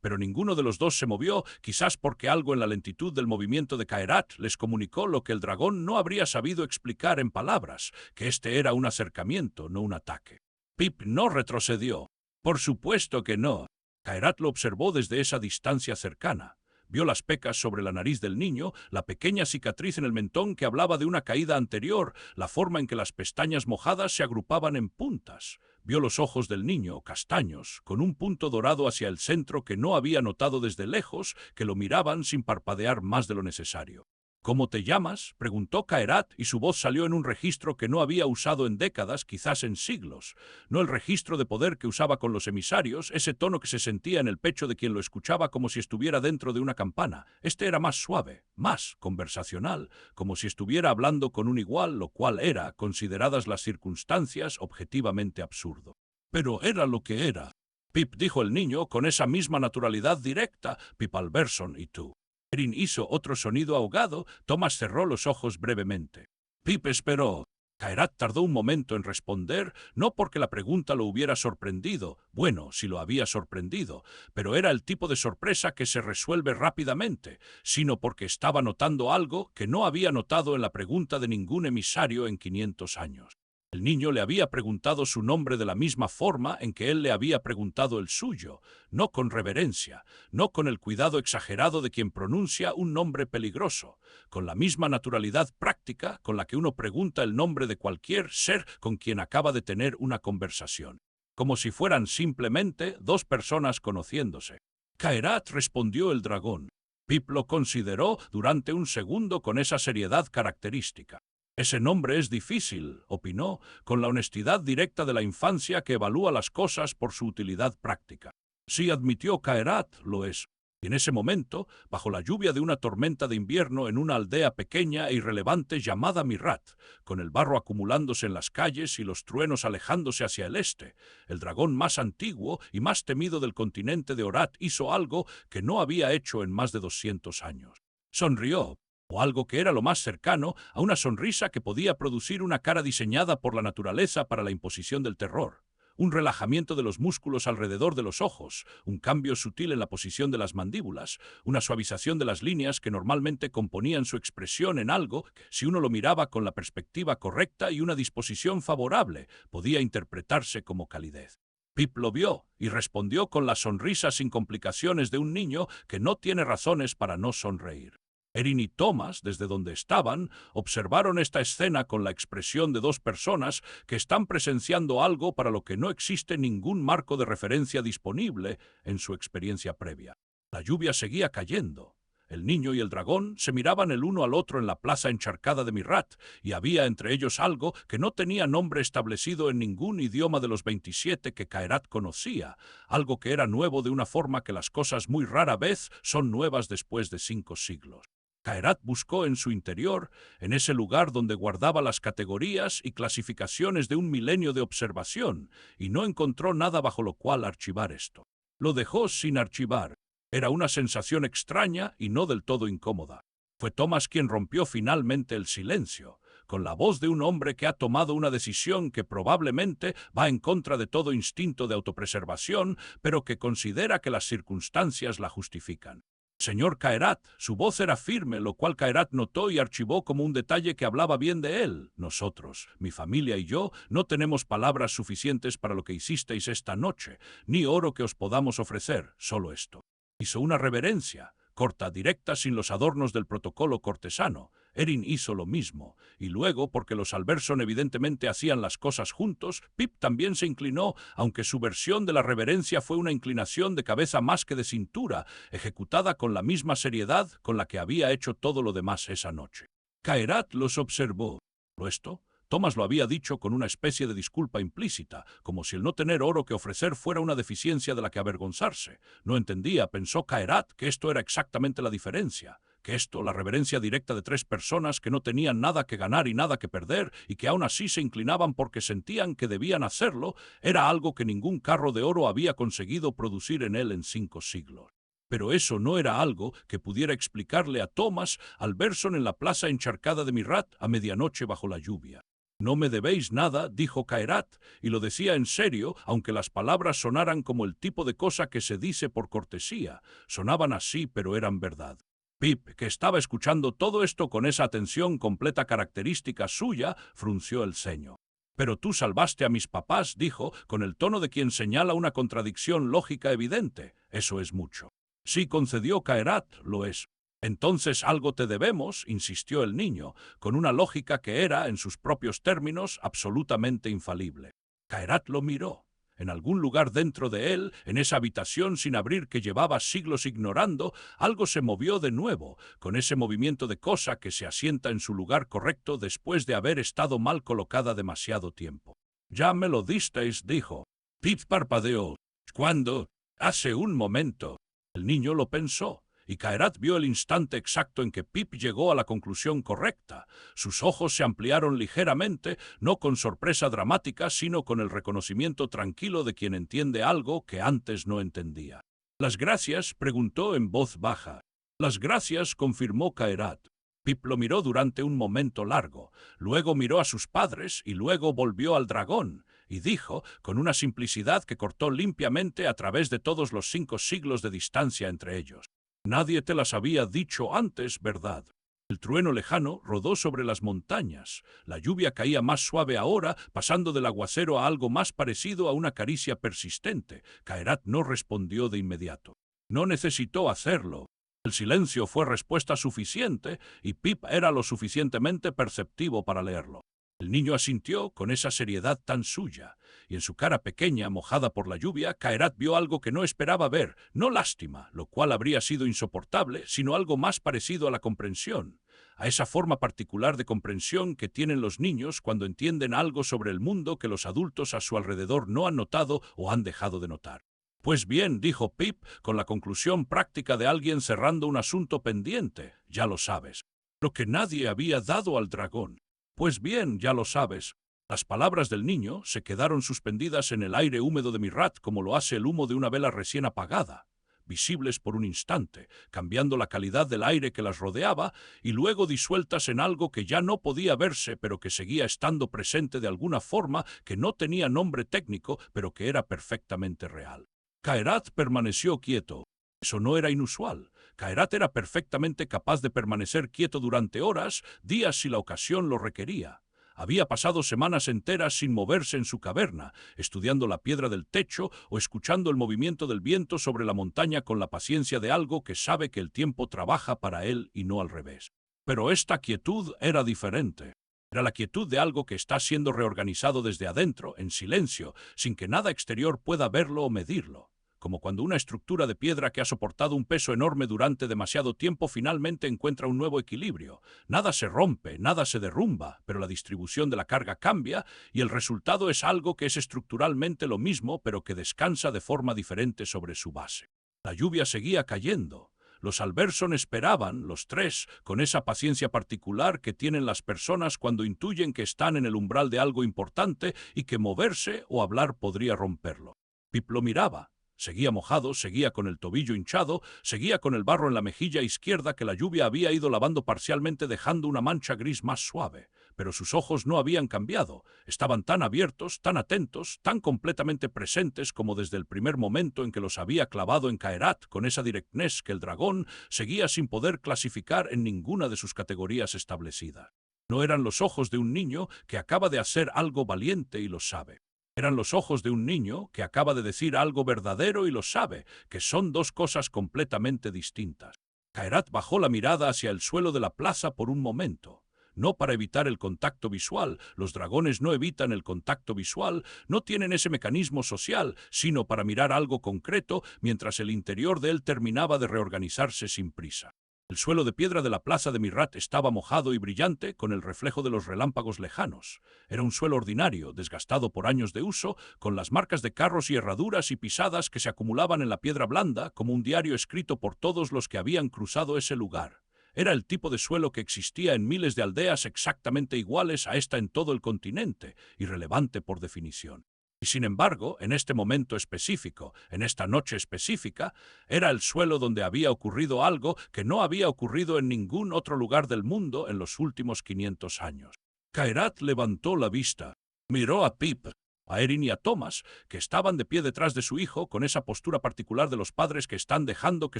pero ninguno de los dos se movió, quizás porque algo en la lentitud del movimiento de Caherat les comunicó lo que el dragón no habría sabido explicar en palabras, que este era un acercamiento, no un ataque. Pip no retrocedió. Por supuesto que no. Caherat lo observó desde esa distancia cercana. Vio las pecas sobre la nariz del niño, la pequeña cicatriz en el mentón que hablaba de una caída anterior, la forma en que las pestañas mojadas se agrupaban en puntas. Vio los ojos del niño, castaños, con un punto dorado hacia el centro que no había notado desde lejos, que lo miraban sin parpadear más de lo necesario. ¿Cómo te llamas?, preguntó Caherat, y su voz salió en un registro que no había usado en décadas, quizás en siglos. No el registro de poder que usaba con los emisarios, ese tono que se sentía en el pecho de quien lo escuchaba como si estuviera dentro de una campana. Este era más suave, más conversacional, como si estuviera hablando con un igual, lo cual era, consideradas las circunstancias, objetivamente absurdo. Pero era lo que era. Pip, dijo el niño, con esa misma naturalidad directa, Pip Alberson y tú. Erin hizo otro sonido ahogado. Thomas cerró los ojos brevemente. Pip esperó. Caherat tardó un momento en responder, no porque la pregunta lo hubiera sorprendido, bueno, si lo había sorprendido, pero era el tipo de sorpresa que se resuelve rápidamente, sino porque estaba notando algo que no había notado en la pregunta de ningún emisario en 500 años. El niño le había preguntado su nombre de la misma forma en que él le había preguntado el suyo, no con reverencia, no con el cuidado exagerado de quien pronuncia un nombre peligroso, con la misma naturalidad práctica con la que uno pregunta el nombre de cualquier ser con quien acaba de tener una conversación, como si fueran simplemente dos personas conociéndose. Caherat, respondió el dragón. Pip lo consideró durante un segundo con esa seriedad característica. Ese nombre es difícil, opinó, con la honestidad directa de la infancia que evalúa las cosas por su utilidad práctica. Sí, admitió Caherat, lo es. Y en ese momento, bajo la lluvia de una tormenta de invierno en una aldea pequeña e irrelevante llamada Mirat, con el barro acumulándose en las calles y los truenos alejándose hacia el este, el dragón más antiguo y más temido del continente de Orat hizo algo que no había hecho en más de 200 años. Sonrió, o algo que era lo más cercano a una sonrisa que podía producir una cara diseñada por la naturaleza para la imposición del terror. Un relajamiento de los músculos alrededor de los ojos, un cambio sutil en la posición de las mandíbulas, una suavización de las líneas que normalmente componían su expresión en algo, si uno lo miraba con la perspectiva correcta y una disposición favorable, podía interpretarse como calidez. Pip lo vio y respondió con la sonrisa sin complicaciones de un niño que no tiene razones para no sonreír. Erin y Thomas, desde donde estaban, observaron esta escena con la expresión de dos personas que están presenciando algo para lo que no existe ningún marco de referencia disponible en su experiencia previa. La lluvia seguía cayendo. El niño y el dragón se miraban el uno al otro en la plaza encharcada de Mirat, y había entre ellos algo que no tenía nombre establecido en ningún idioma de los 27 que Caerat conocía, algo que era nuevo de una forma que las cosas muy rara vez son nuevas después de 5 siglos. Caerat buscó en su interior, en ese lugar donde guardaba las categorías y clasificaciones de un milenio de observación, y no encontró nada bajo lo cual archivar esto. Lo dejó sin archivar. Era una sensación extraña y no del todo incómoda. Fue Thomas quien rompió finalmente el silencio, con la voz de un hombre que ha tomado una decisión que probablemente va en contra de todo instinto de autopreservación, pero que considera que las circunstancias la justifican. Señor Caerat, su voz era firme, lo cual Caerat notó y archivó como un detalle que hablaba bien de él. Nosotros, mi familia y yo, no tenemos palabras suficientes para lo que hicisteis esta noche, ni oro que os podamos ofrecer, solo esto. Hizo una reverencia, corta, directa, sin los adornos del protocolo cortesano. Erin hizo lo mismo, y luego, porque los Alberson evidentemente hacían las cosas juntos, Pip también se inclinó, aunque su versión de la reverencia fue una inclinación de cabeza más que de cintura, ejecutada con la misma seriedad con la que había hecho todo lo demás esa noche. Caerat los observó. ¿Lo esto? Thomas lo había dicho con una especie de disculpa implícita, como si el no tener oro que ofrecer fuera una deficiencia de la que avergonzarse. No entendía, pensó Caerat, que esto era exactamente la diferencia, que esto, la reverencia directa de 3 personas que no tenían nada que ganar y nada que perder, y que aún así se inclinaban porque sentían que debían hacerlo, era algo que ningún carro de oro había conseguido producir en él en 5 siglos. Pero eso no era algo que pudiera explicarle a Thomas Alberson en la plaza encharcada de Mirat a medianoche bajo la lluvia. No me debéis nada, dijo Caerat, y lo decía en serio, aunque las palabras sonaran como el tipo de cosa que se dice por cortesía. Sonaban así, pero eran verdad. Pip, que estaba escuchando todo esto con esa atención completa característica suya, frunció el ceño. Pero tú salvaste a mis papás, dijo, con el tono de quien señala una contradicción lógica evidente. Eso es mucho. Sí, concedió Caerat, lo es. Entonces algo te debemos, insistió el niño, con una lógica que era, en sus propios términos, absolutamente infalible. Caerat lo miró. En algún lugar dentro de él, en esa habitación sin abrir que llevaba siglos ignorando, algo se movió de nuevo, con ese movimiento de cosa que se asienta en su lugar correcto después de haber estado mal colocada demasiado tiempo. Ya me lo disteis, dijo. Pip parpadeó. ¿Cuándo? Hace un momento. El niño lo pensó. Y Caerat vio el instante exacto en que Pip llegó a la conclusión correcta. Sus ojos se ampliaron ligeramente, no con sorpresa dramática, sino con el reconocimiento tranquilo de quien entiende algo que antes no entendía. ¿Las gracias?, preguntó en voz baja. Las gracias, confirmó Caerat. Pip lo miró durante un momento largo, luego miró a sus padres y luego volvió al dragón, y dijo, con una simplicidad que cortó limpiamente a través de todos los 5 siglos de distancia entre ellos. Nadie te las había dicho antes, ¿verdad? El trueno lejano rodó sobre las montañas. La lluvia caía más suave ahora, pasando del aguacero a algo más parecido a una caricia persistente. Caerat no respondió de inmediato. No necesitó hacerlo. El silencio fue respuesta suficiente y Pip era lo suficientemente perceptivo para leerlo. El niño asintió con esa seriedad tan suya, y en su cara pequeña, mojada por la lluvia, Caerat vio algo que no esperaba ver, no lástima, lo cual habría sido insoportable, sino algo más parecido a la comprensión, a esa forma particular de comprensión que tienen los niños cuando entienden algo sobre el mundo que los adultos a su alrededor no han notado o han dejado de notar. Pues bien, dijo Pip, con la conclusión práctica de alguien cerrando un asunto pendiente, ya lo sabes. Lo que nadie había dado al dragón. Pues bien, ya lo sabes. Las palabras del niño se quedaron suspendidas en el aire húmedo de Mirat como lo hace el humo de una vela recién apagada, visibles por un instante, cambiando la calidad del aire que las rodeaba y luego disueltas en algo que ya no podía verse pero que seguía estando presente de alguna forma que no tenía nombre técnico pero que era perfectamente real. Caerat permaneció quieto. Eso no era inusual. Caerat era perfectamente capaz de permanecer quieto durante horas, días si la ocasión lo requería. Había pasado semanas enteras sin moverse en su caverna, estudiando la piedra del techo o escuchando el movimiento del viento sobre la montaña con la paciencia de algo que sabe que el tiempo trabaja para él y no al revés. Pero esta quietud era diferente. Era la quietud de algo que está siendo reorganizado desde adentro, en silencio, sin que nada exterior pueda verlo o medirlo. Como cuando una estructura de piedra que ha soportado un peso enorme durante demasiado tiempo finalmente encuentra un nuevo equilibrio. Nada se rompe, nada se derrumba, pero la distribución de la carga cambia y el resultado es algo que es estructuralmente lo mismo, pero que descansa de forma diferente sobre su base. La lluvia seguía cayendo. Los Alberson esperaban, los tres, con esa paciencia particular que tienen las personas cuando intuyen que están en el umbral de algo importante y que moverse o hablar podría romperlo. Pip lo miraba. Seguía mojado, seguía con el tobillo hinchado, seguía con el barro en la mejilla izquierda que la lluvia había ido lavando parcialmente dejando una mancha gris más suave. Pero sus ojos no habían cambiado. Estaban tan abiertos, tan atentos, tan completamente presentes como desde el primer momento en que los había clavado en Caerat con esa directness que el dragón seguía sin poder clasificar en ninguna de sus categorías establecidas. No eran los ojos de un niño que acaba de hacer algo valiente y lo sabe. Eran los ojos de un niño que acaba de decir algo verdadero y lo sabe, que son dos cosas completamente distintas. Caerat bajó la mirada hacia el suelo de la plaza por un momento. No para evitar el contacto visual, los dragones no evitan el contacto visual, no tienen ese mecanismo social, sino para mirar algo concreto mientras el interior de él terminaba de reorganizarse sin prisa. El suelo de piedra de la plaza de Mirat estaba mojado y brillante con el reflejo de los relámpagos lejanos. Era un suelo ordinario, desgastado por años de uso, con las marcas de carros y herraduras y pisadas que se acumulaban en la piedra blanda como un diario escrito por todos los que habían cruzado ese lugar. Era el tipo de suelo que existía en miles de aldeas exactamente iguales a esta en todo el continente, irrelevante por definición. Y sin embargo, en este momento específico, en esta noche específica, era el suelo donde había ocurrido algo que no había ocurrido en ningún otro lugar del mundo en los últimos 500 años. Caerat levantó la vista, miró a Pip, a Erin y a Thomas, que estaban de pie detrás de su hijo con esa postura particular de los padres que están dejando que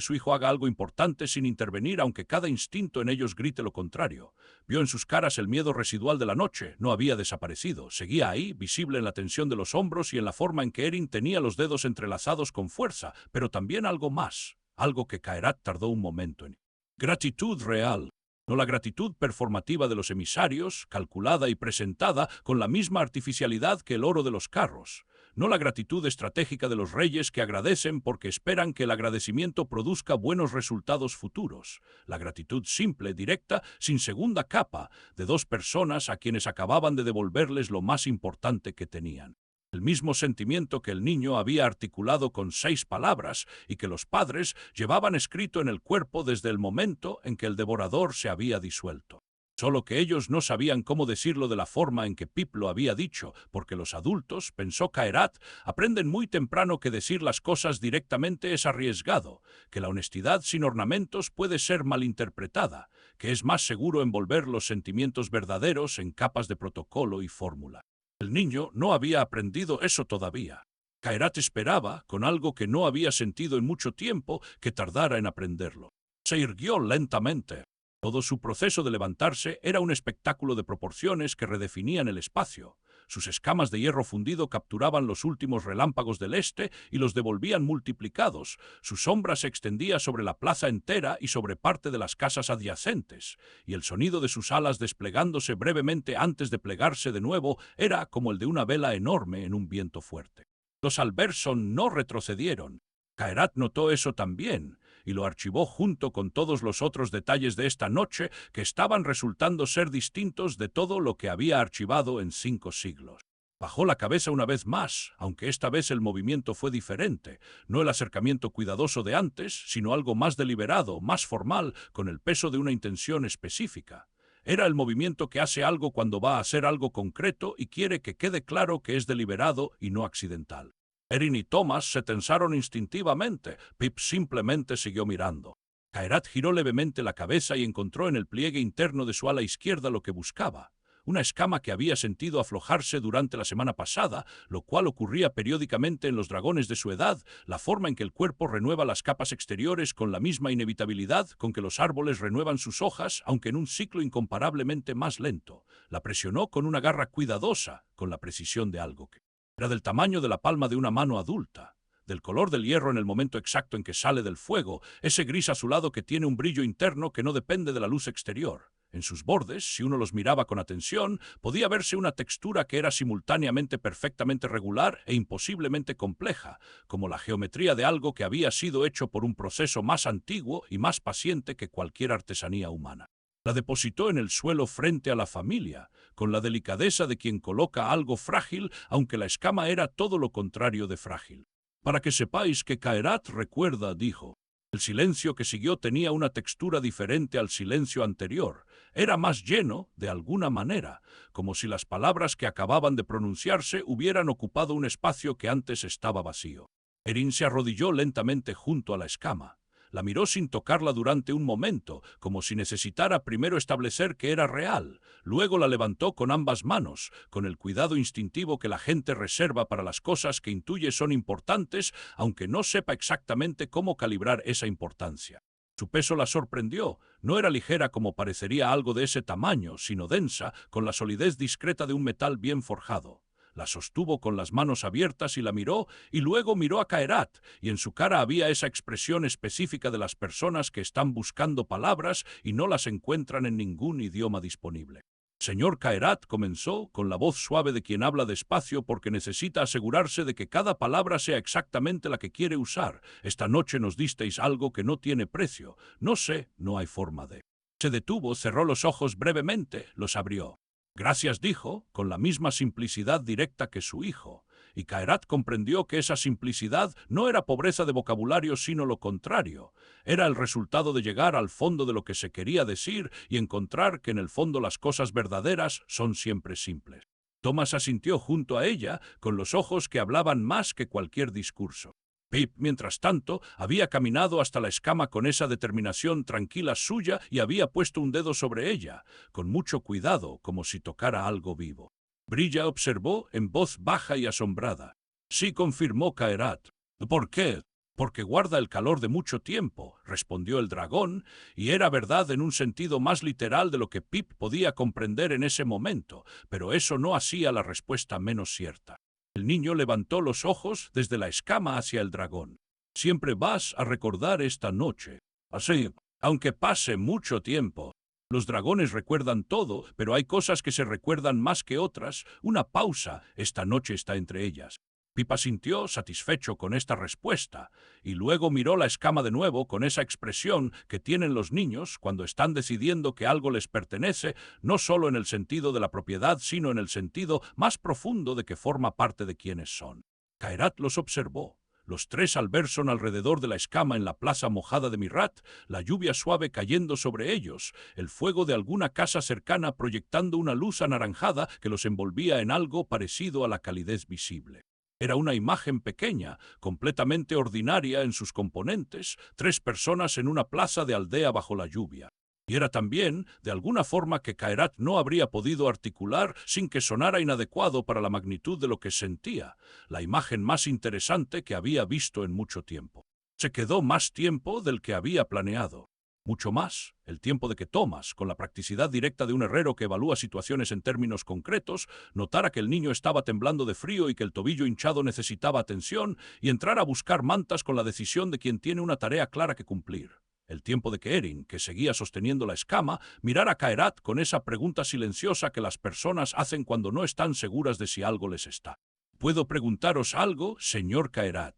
su hijo haga algo importante sin intervenir aunque cada instinto en ellos grite lo contrario. Vio en sus caras el miedo residual de la noche, no había desaparecido, seguía ahí, visible en la tensión de los hombros y en la forma en que Erin tenía los dedos entrelazados con fuerza, pero también algo más, algo que Caerat tardó un momento en. Gratitud real. No la gratitud performativa de los emisarios, calculada y presentada con la misma artificialidad que el oro de los carros. No la gratitud estratégica de los reyes que agradecen porque esperan que el agradecimiento produzca buenos resultados futuros. La gratitud simple, directa, sin segunda capa, de dos personas a quienes acababan de devolverles lo más importante que tenían. El mismo sentimiento que el niño había articulado con 6 palabras y que los padres llevaban escrito en el cuerpo desde el momento en que el devorador se había disuelto. Solo que ellos no sabían cómo decirlo de la forma en que Pip lo había dicho, porque los adultos, pensó Caerat, aprenden muy temprano que decir las cosas directamente es arriesgado, que la honestidad sin ornamentos puede ser malinterpretada, que es más seguro envolver los sentimientos verdaderos en capas de protocolo y fórmula. El niño no había aprendido eso todavía. Caerat esperaba, con algo que no había sentido en mucho tiempo, que tardara en aprenderlo. Se irguió lentamente. Todo su proceso de levantarse era un espectáculo de proporciones que redefinían el espacio. Sus escamas de hierro fundido capturaban los últimos relámpagos del este y los devolvían multiplicados. Su sombra se extendía sobre la plaza entera y sobre parte de las casas adyacentes, y el sonido de sus alas desplegándose brevemente antes de plegarse de nuevo era como el de una vela enorme en un viento fuerte. Los Alberson no retrocedieron. Caerat notó eso también, y lo archivó junto con todos los otros detalles de esta noche que estaban resultando ser distintos de todo lo que había archivado en 5 siglos. Bajó la cabeza una vez más, aunque esta vez el movimiento fue diferente, no el acercamiento cuidadoso de antes, sino algo más deliberado, más formal, con el peso de una intención específica. Era el movimiento que hace algo cuando va a hacer algo concreto y quiere que quede claro que es deliberado y no accidental. Erin y Thomas se tensaron instintivamente. Pip simplemente siguió mirando. Caerat giró levemente la cabeza y encontró en el pliegue interno de su ala izquierda lo que buscaba. Una escama que había sentido aflojarse durante la semana pasada, lo cual ocurría periódicamente en los dragones de su edad, la forma en que el cuerpo renueva las capas exteriores con la misma inevitabilidad con que los árboles renuevan sus hojas, aunque en un ciclo incomparablemente más lento. La presionó con una garra cuidadosa, con la precisión de algo que era del tamaño de la palma de una mano adulta, del color del hierro en el momento exacto en que sale del fuego, ese gris azulado que tiene un brillo interno que no depende de la luz exterior. En sus bordes, si uno los miraba con atención, podía verse una textura que era simultáneamente perfectamente regular e imposiblemente compleja, como la geometría de algo que había sido hecho por un proceso más antiguo y más paciente que cualquier artesanía humana. La depositó en el suelo frente a la familia, con la delicadeza de quien coloca algo frágil, aunque la escama era todo lo contrario de frágil. Para que sepáis que Caerat recuerda, dijo. El silencio que siguió tenía una textura diferente al silencio anterior. Era más lleno, de alguna manera, como si las palabras que acababan de pronunciarse hubieran ocupado un espacio que antes estaba vacío. Erin se arrodilló lentamente junto a la escama. La miró sin tocarla durante un momento, como si necesitara primero establecer que era real. Luego la levantó con ambas manos, con el cuidado instintivo que la gente reserva para las cosas que intuye son importantes, aunque no sepa exactamente cómo calibrar esa importancia. Su peso la sorprendió. No era ligera como parecería algo de ese tamaño, sino densa, con la solidez discreta de un metal bien forjado. La sostuvo con las manos abiertas y la miró, y luego miró a Caerat, y en su cara había esa expresión específica de las personas que están buscando palabras y no las encuentran en ningún idioma disponible. Señor Caerat comenzó, con la voz suave de quien habla despacio porque necesita asegurarse de que cada palabra sea exactamente la que quiere usar. Esta noche nos disteis algo que no tiene precio. No sé, no hay forma de. Se detuvo, cerró los ojos brevemente, los abrió. Gracias, dijo, con la misma simplicidad directa que su hijo, y Caerat comprendió que esa simplicidad no era pobreza de vocabulario, sino lo contrario. Era el resultado de llegar al fondo de lo que se quería decir y encontrar que en el fondo las cosas verdaderas son siempre simples. Thomas asintió junto a ella, con los ojos que hablaban más que cualquier discurso. Pip, mientras tanto, había caminado hasta la escama con esa determinación tranquila suya y había puesto un dedo sobre ella, con mucho cuidado, como si tocara algo vivo. Brilla observó en voz baja y asombrada. Sí, confirmó Caerat. ¿Por qué? Porque guarda el calor de mucho tiempo, respondió el dragón, y era verdad en un sentido más literal de lo que Pip podía comprender en ese momento, pero eso no hacía la respuesta menos cierta. El niño levantó los ojos desde la escama hacia el dragón. Siempre vas a recordar esta noche. Así, aunque pase mucho tiempo. Los dragones recuerdan todo, pero hay cosas que se recuerdan más que otras. Una pausa, esta noche está entre ellas. Pipa sintió satisfecho con esta respuesta, y luego miró la escama de nuevo con esa expresión que tienen los niños cuando están decidiendo que algo les pertenece, no solo en el sentido de la propiedad, sino en el sentido más profundo de que forma parte de quienes son. Caerat los observó. Los tres al ver son alrededor de la escama en la plaza mojada de Mirat, la lluvia suave cayendo sobre ellos, el fuego de alguna casa cercana proyectando una luz anaranjada que los envolvía en algo parecido a la calidez visible. Era una imagen pequeña, completamente ordinaria en sus componentes, tres personas en una plaza de aldea bajo la lluvia. Y era también, de alguna forma que Caerat no habría podido articular sin que sonara inadecuado para la magnitud de lo que sentía, la imagen más interesante que había visto en mucho tiempo. Se quedó más tiempo del que había planeado. Mucho más, el tiempo de que Thomas, con la practicidad directa de un herrero que evalúa situaciones en términos concretos, notara que el niño estaba temblando de frío y que el tobillo hinchado necesitaba atención, y entrara a buscar mantas con la decisión de quien tiene una tarea clara que cumplir. El tiempo de que Erin, que seguía sosteniendo la escama, mirara a Caerat con esa pregunta silenciosa que las personas hacen cuando no están seguras de si algo les está. ¿Puedo preguntaros algo, señor Caerat?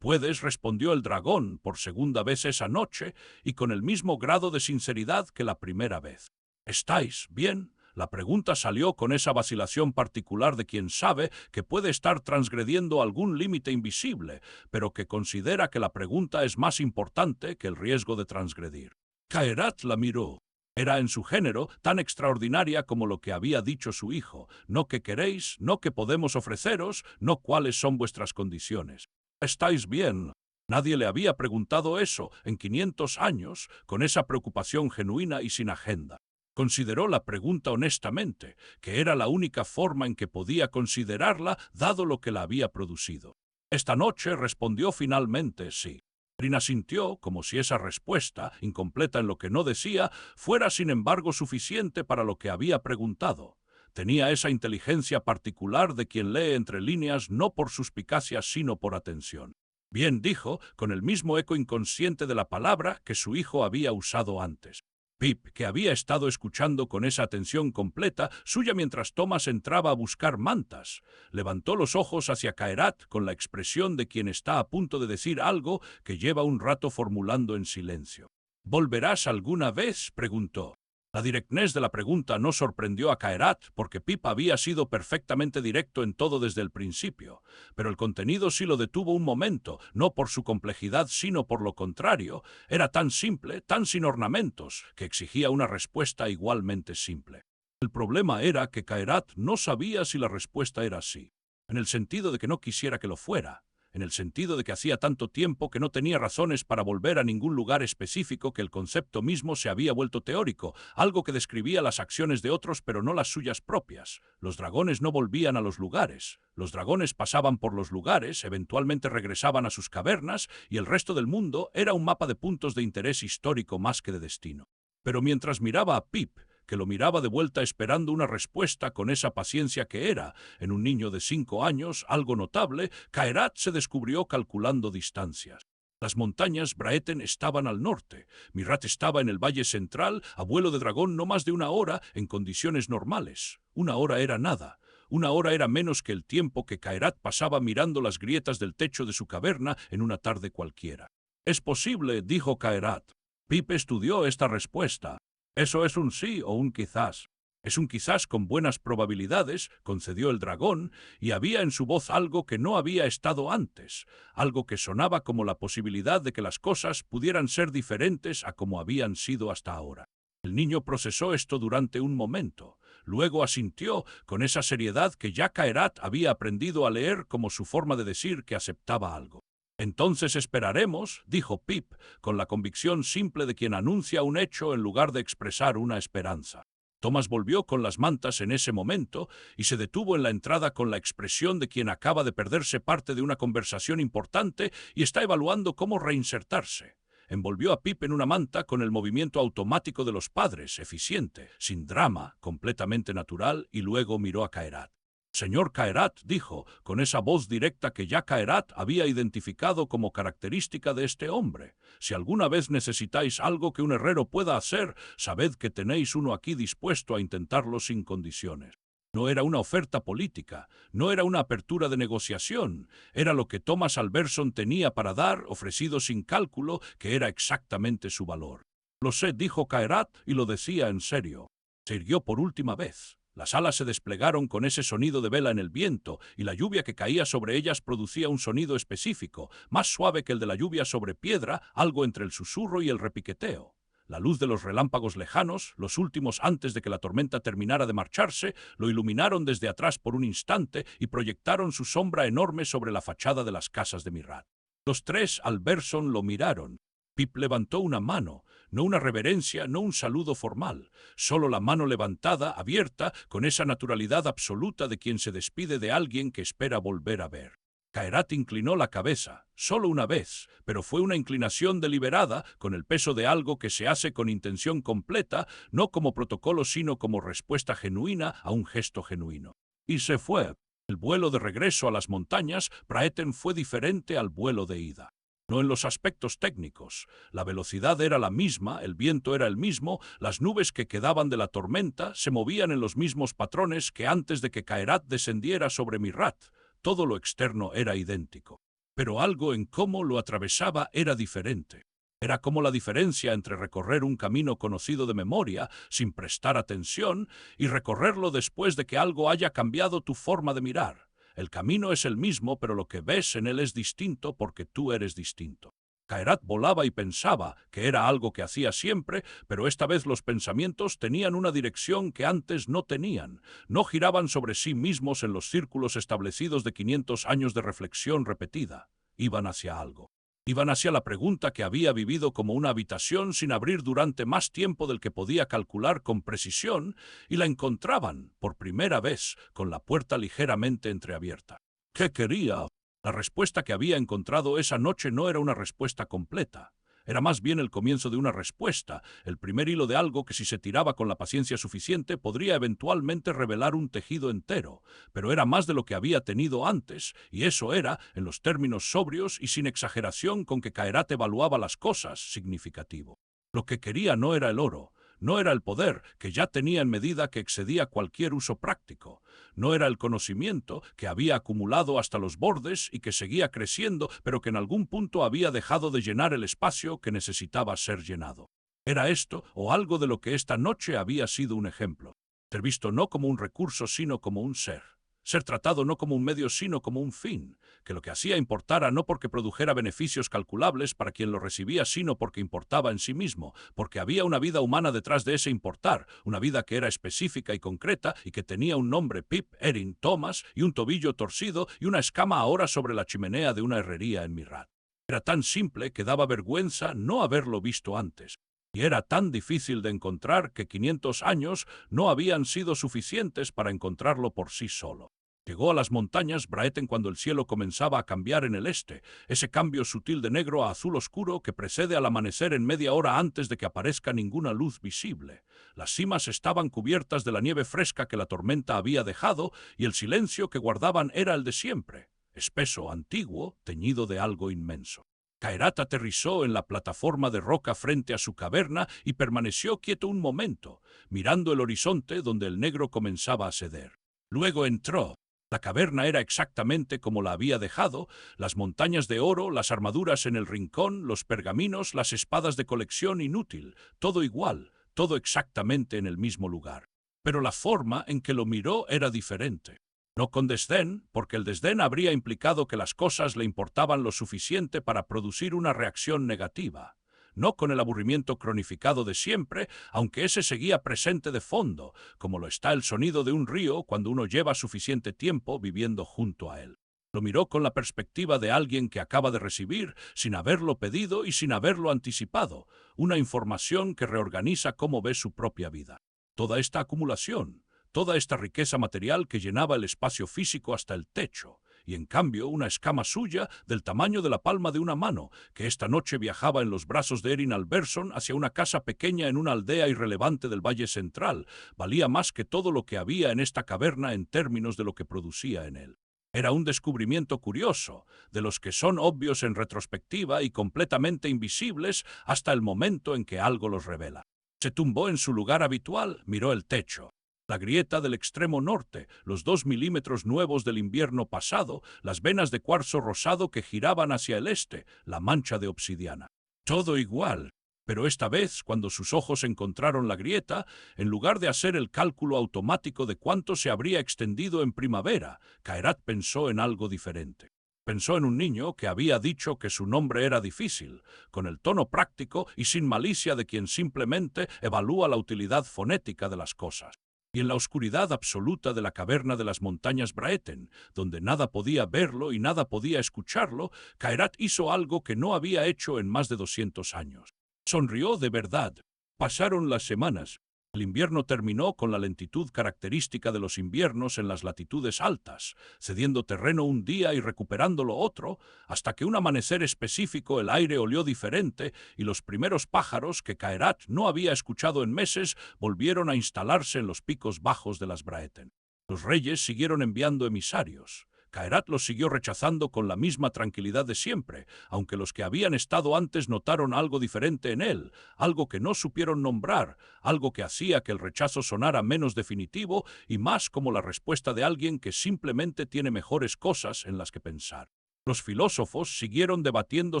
Puedes, respondió el dragón por segunda vez esa noche y con el mismo grado de sinceridad que la primera vez. ¿Estáis bien? La pregunta salió con esa vacilación particular de quien sabe que puede estar transgrediendo algún límite invisible, pero que considera que la pregunta es más importante que el riesgo de transgredir. Caerat la miró. Era en su género tan extraordinaria como lo que había dicho su hijo. No que queréis, no que podemos ofreceros, no cuáles son vuestras condiciones. ¿Estáis bien? Nadie le había preguntado eso en 500 años, con esa preocupación genuina y sin agenda. Consideró la pregunta honestamente, que era la única forma en que podía considerarla, dado lo que la había producido. Esta noche respondió finalmente sí. Trin asintió, como si esa respuesta, incompleta en lo que no decía, fuera sin embargo suficiente para lo que había preguntado. Tenía esa inteligencia particular de quien lee entre líneas no por suspicacia sino por atención. Bien dijo, con el mismo eco inconsciente de la palabra que su hijo había usado antes. Pip, que había estado escuchando con esa atención completa suya mientras Thomas entraba a buscar mantas, levantó los ojos hacia Caerat con la expresión de quien está a punto de decir algo que lleva un rato formulando en silencio. ¿Volverás alguna vez?, preguntó. La directness de la pregunta no sorprendió a Caerat porque Pip había sido perfectamente directo en todo desde el principio, pero el contenido sí lo detuvo un momento, no por su complejidad sino por lo contrario. Era tan simple, tan sin ornamentos, que exigía una respuesta igualmente simple. El problema era que Caerat no sabía si la respuesta era sí, en el sentido de que no quisiera que lo fuera, en el sentido de que hacía tanto tiempo que no tenía razones para volver a ningún lugar específico que el concepto mismo se había vuelto teórico, algo que describía las acciones de otros pero no las suyas propias. Los dragones no volvían a los lugares, los dragones pasaban por los lugares, eventualmente regresaban a sus cavernas y el resto del mundo era un mapa de puntos de interés histórico más que de destino. Pero mientras miraba a Pip, que lo miraba de vuelta esperando una respuesta con esa paciencia que era, en un niño de 5 años, algo notable, Caerat se descubrió calculando distancias. Las montañas Braeten estaban al norte, Mirrat estaba en el valle central, a vuelo de dragón no más de 1 hora en condiciones normales. 1 hora era nada. 1 hora era menos que el tiempo que Caerat pasaba mirando las grietas del techo de su caverna en una tarde cualquiera. «Es posible», dijo Caerat. Pip estudió esta respuesta. «Eso es un sí o un quizás». «Es un quizás con buenas probabilidades», concedió el dragón, y había en su voz algo que no había estado antes, algo que sonaba como la posibilidad de que las cosas pudieran ser diferentes a como habían sido hasta ahora. El niño procesó esto durante un momento, luego asintió con esa seriedad que ya Caerat había aprendido a leer como su forma de decir que aceptaba algo. «Entonces esperaremos», dijo Pip, con la convicción simple de quien anuncia un hecho en lugar de expresar una esperanza. Thomas volvió con las mantas en ese momento y se detuvo en la entrada con la expresión de quien acaba de perderse parte de una conversación importante y está evaluando cómo reinsertarse. Envolvió a Pip en una manta con el movimiento automático de los padres, eficiente, sin drama, completamente natural, y luego miró a Caerat. «Señor Caerat», dijo, con esa voz directa que ya Caerat había identificado como característica de este hombre, «si alguna vez necesitáis algo que un herrero pueda hacer, sabed que tenéis uno aquí dispuesto a intentarlo sin condiciones». No era una oferta política, no era una apertura de negociación, era lo que Thomas Alberson tenía para dar, ofrecido sin cálculo, que era exactamente su valor. «Lo sé», dijo Caerat, y lo decía en serio. Se irguió por última vez. Las alas se desplegaron con ese sonido de vela en el viento, y la lluvia que caía sobre ellas producía un sonido específico, más suave que el de la lluvia sobre piedra, algo entre el susurro y el repiqueteo. La luz de los relámpagos lejanos, los últimos antes de que la tormenta terminara de marcharse, lo iluminaron desde atrás por un instante y proyectaron su sombra enorme sobre la fachada de las casas de Mirrat. Los tres Alberson lo miraron. Pip levantó una mano, no una reverencia, no un saludo formal, solo la mano levantada, abierta, con esa naturalidad absoluta de quien se despide de alguien que espera volver a ver. Caerat inclinó la cabeza, solo una vez, pero fue una inclinación deliberada, con el peso de algo que se hace con intención completa, no como protocolo sino como respuesta genuina a un gesto genuino. Y se fue. El vuelo de regreso a las montañas Braeten fue diferente al vuelo de ida. No en los aspectos técnicos. La velocidad era la misma, el viento era el mismo, las nubes que quedaban de la tormenta se movían en los mismos patrones que antes de que Caerat descendiera sobre Mirrat. Todo lo externo era idéntico. Pero algo en cómo lo atravesaba era diferente. Era como la diferencia entre recorrer un camino conocido de memoria, sin prestar atención, y recorrerlo después de que algo haya cambiado tu forma de mirar. El camino es el mismo, pero lo que ves en él es distinto porque tú eres distinto. Kairat volaba y pensaba que era algo que hacía siempre, pero esta vez los pensamientos tenían una dirección que antes no tenían. No giraban sobre sí mismos en los círculos establecidos de 500 años de reflexión repetida. Iban hacia algo. Iban hacia la pregunta que había vivido como una habitación sin abrir durante más tiempo del que podía calcular con precisión, y la encontraban, por primera vez, con la puerta ligeramente entreabierta. ¿Qué quería? La respuesta que había encontrado esa noche no era una respuesta completa. Era más bien el comienzo de una respuesta, el primer hilo de algo que si se tiraba con la paciencia suficiente podría eventualmente revelar un tejido entero, pero era más de lo que había tenido antes, y eso era, en los términos sobrios y sin exageración con que Kairat evaluaba las cosas, significativo. Lo que quería no era el oro, no era el poder, que ya tenía en medida que excedía cualquier uso práctico. No era el conocimiento, que había acumulado hasta los bordes y que seguía creciendo, pero que en algún punto había dejado de llenar el espacio que necesitaba ser llenado. Era esto, o algo de lo que esta noche había sido un ejemplo. Ser visto no como un recurso, sino como un ser. Ser tratado no como un medio, sino como un fin, que lo que hacía importara no porque produjera beneficios calculables para quien lo recibía, sino porque importaba en sí mismo, porque había una vida humana detrás de ese importar, una vida que era específica y concreta y que tenía un nombre: Pip, Erin, Thomas, y un tobillo torcido y una escama ahora sobre la chimenea de una herrería en Mirat. Era tan simple que daba vergüenza no haberlo visto antes. Y era tan difícil de encontrar que 500 años no habían sido suficientes para encontrarlo por sí solo. Llegó a las montañas Braeten cuando el cielo comenzaba a cambiar en el este, ese cambio sutil de negro a azul oscuro que precede al amanecer en media hora antes de que aparezca ninguna luz visible. Las cimas estaban cubiertas de la nieve fresca que la tormenta había dejado y el silencio que guardaban era el de siempre, espeso, antiguo, teñido de algo inmenso. Kairat aterrizó en la plataforma de roca frente a su caverna y permaneció quieto un momento, mirando el horizonte donde el negro comenzaba a ceder. Luego entró. La caverna era exactamente como la había dejado, las montañas de oro, las armaduras en el rincón, los pergaminos, las espadas de colección inútil, todo igual, todo exactamente en el mismo lugar. Pero la forma en que lo miró era diferente. No con desdén, porque el desdén habría implicado que las cosas le importaban lo suficiente para producir una reacción negativa. No con el aburrimiento cronificado de siempre, aunque ese seguía presente de fondo, como lo está el sonido de un río cuando uno lleva suficiente tiempo viviendo junto a él. Lo miró con la perspectiva de alguien que acaba de recibir, sin haberlo pedido y sin haberlo anticipado, una información que reorganiza cómo ve su propia vida. Toda esta acumulación, toda esta riqueza material que llenaba el espacio físico hasta el techo, y en cambio una escama suya del tamaño de la palma de una mano, que esta noche viajaba en los brazos de Erin Alberson hacia una casa pequeña en una aldea irrelevante del Valle Central, valía más que todo lo que había en esta caverna en términos de lo que producía en él. Era un descubrimiento curioso, de los que son obvios en retrospectiva y completamente invisibles hasta el momento en que algo los revela. Se tumbó en su lugar habitual, miró el techo. La grieta del extremo norte, los 2 milímetros nuevos del invierno pasado, las venas de cuarzo rosado que giraban hacia el este, la mancha de obsidiana. Todo igual, pero esta vez, cuando sus ojos encontraron la grieta, en lugar de hacer el cálculo automático de cuánto se habría extendido en primavera, Kairat pensó en algo diferente. Pensó en un niño que había dicho que su nombre era difícil, con el tono práctico y sin malicia de quien simplemente evalúa la utilidad fonética de las cosas. Y en la oscuridad absoluta de la caverna de las montañas Braeten, donde nada podía verlo y nada podía escucharlo, Kairat hizo algo que no había hecho en más de 200 años. Sonrió de verdad. Pasaron las semanas. El invierno terminó con la lentitud característica de los inviernos en las latitudes altas, cediendo terreno un día y recuperándolo otro, hasta que un amanecer específico el aire olió diferente y los primeros pájaros que Kairat no había escuchado en meses volvieron a instalarse en los picos bajos de las Braeten. Los reyes siguieron enviando emisarios. Kairat los siguió rechazando con la misma tranquilidad de siempre, aunque los que habían estado antes notaron algo diferente en él, algo que no supieron nombrar, algo que hacía que el rechazo sonara menos definitivo y más como la respuesta de alguien que simplemente tiene mejores cosas en las que pensar. Los filósofos siguieron debatiendo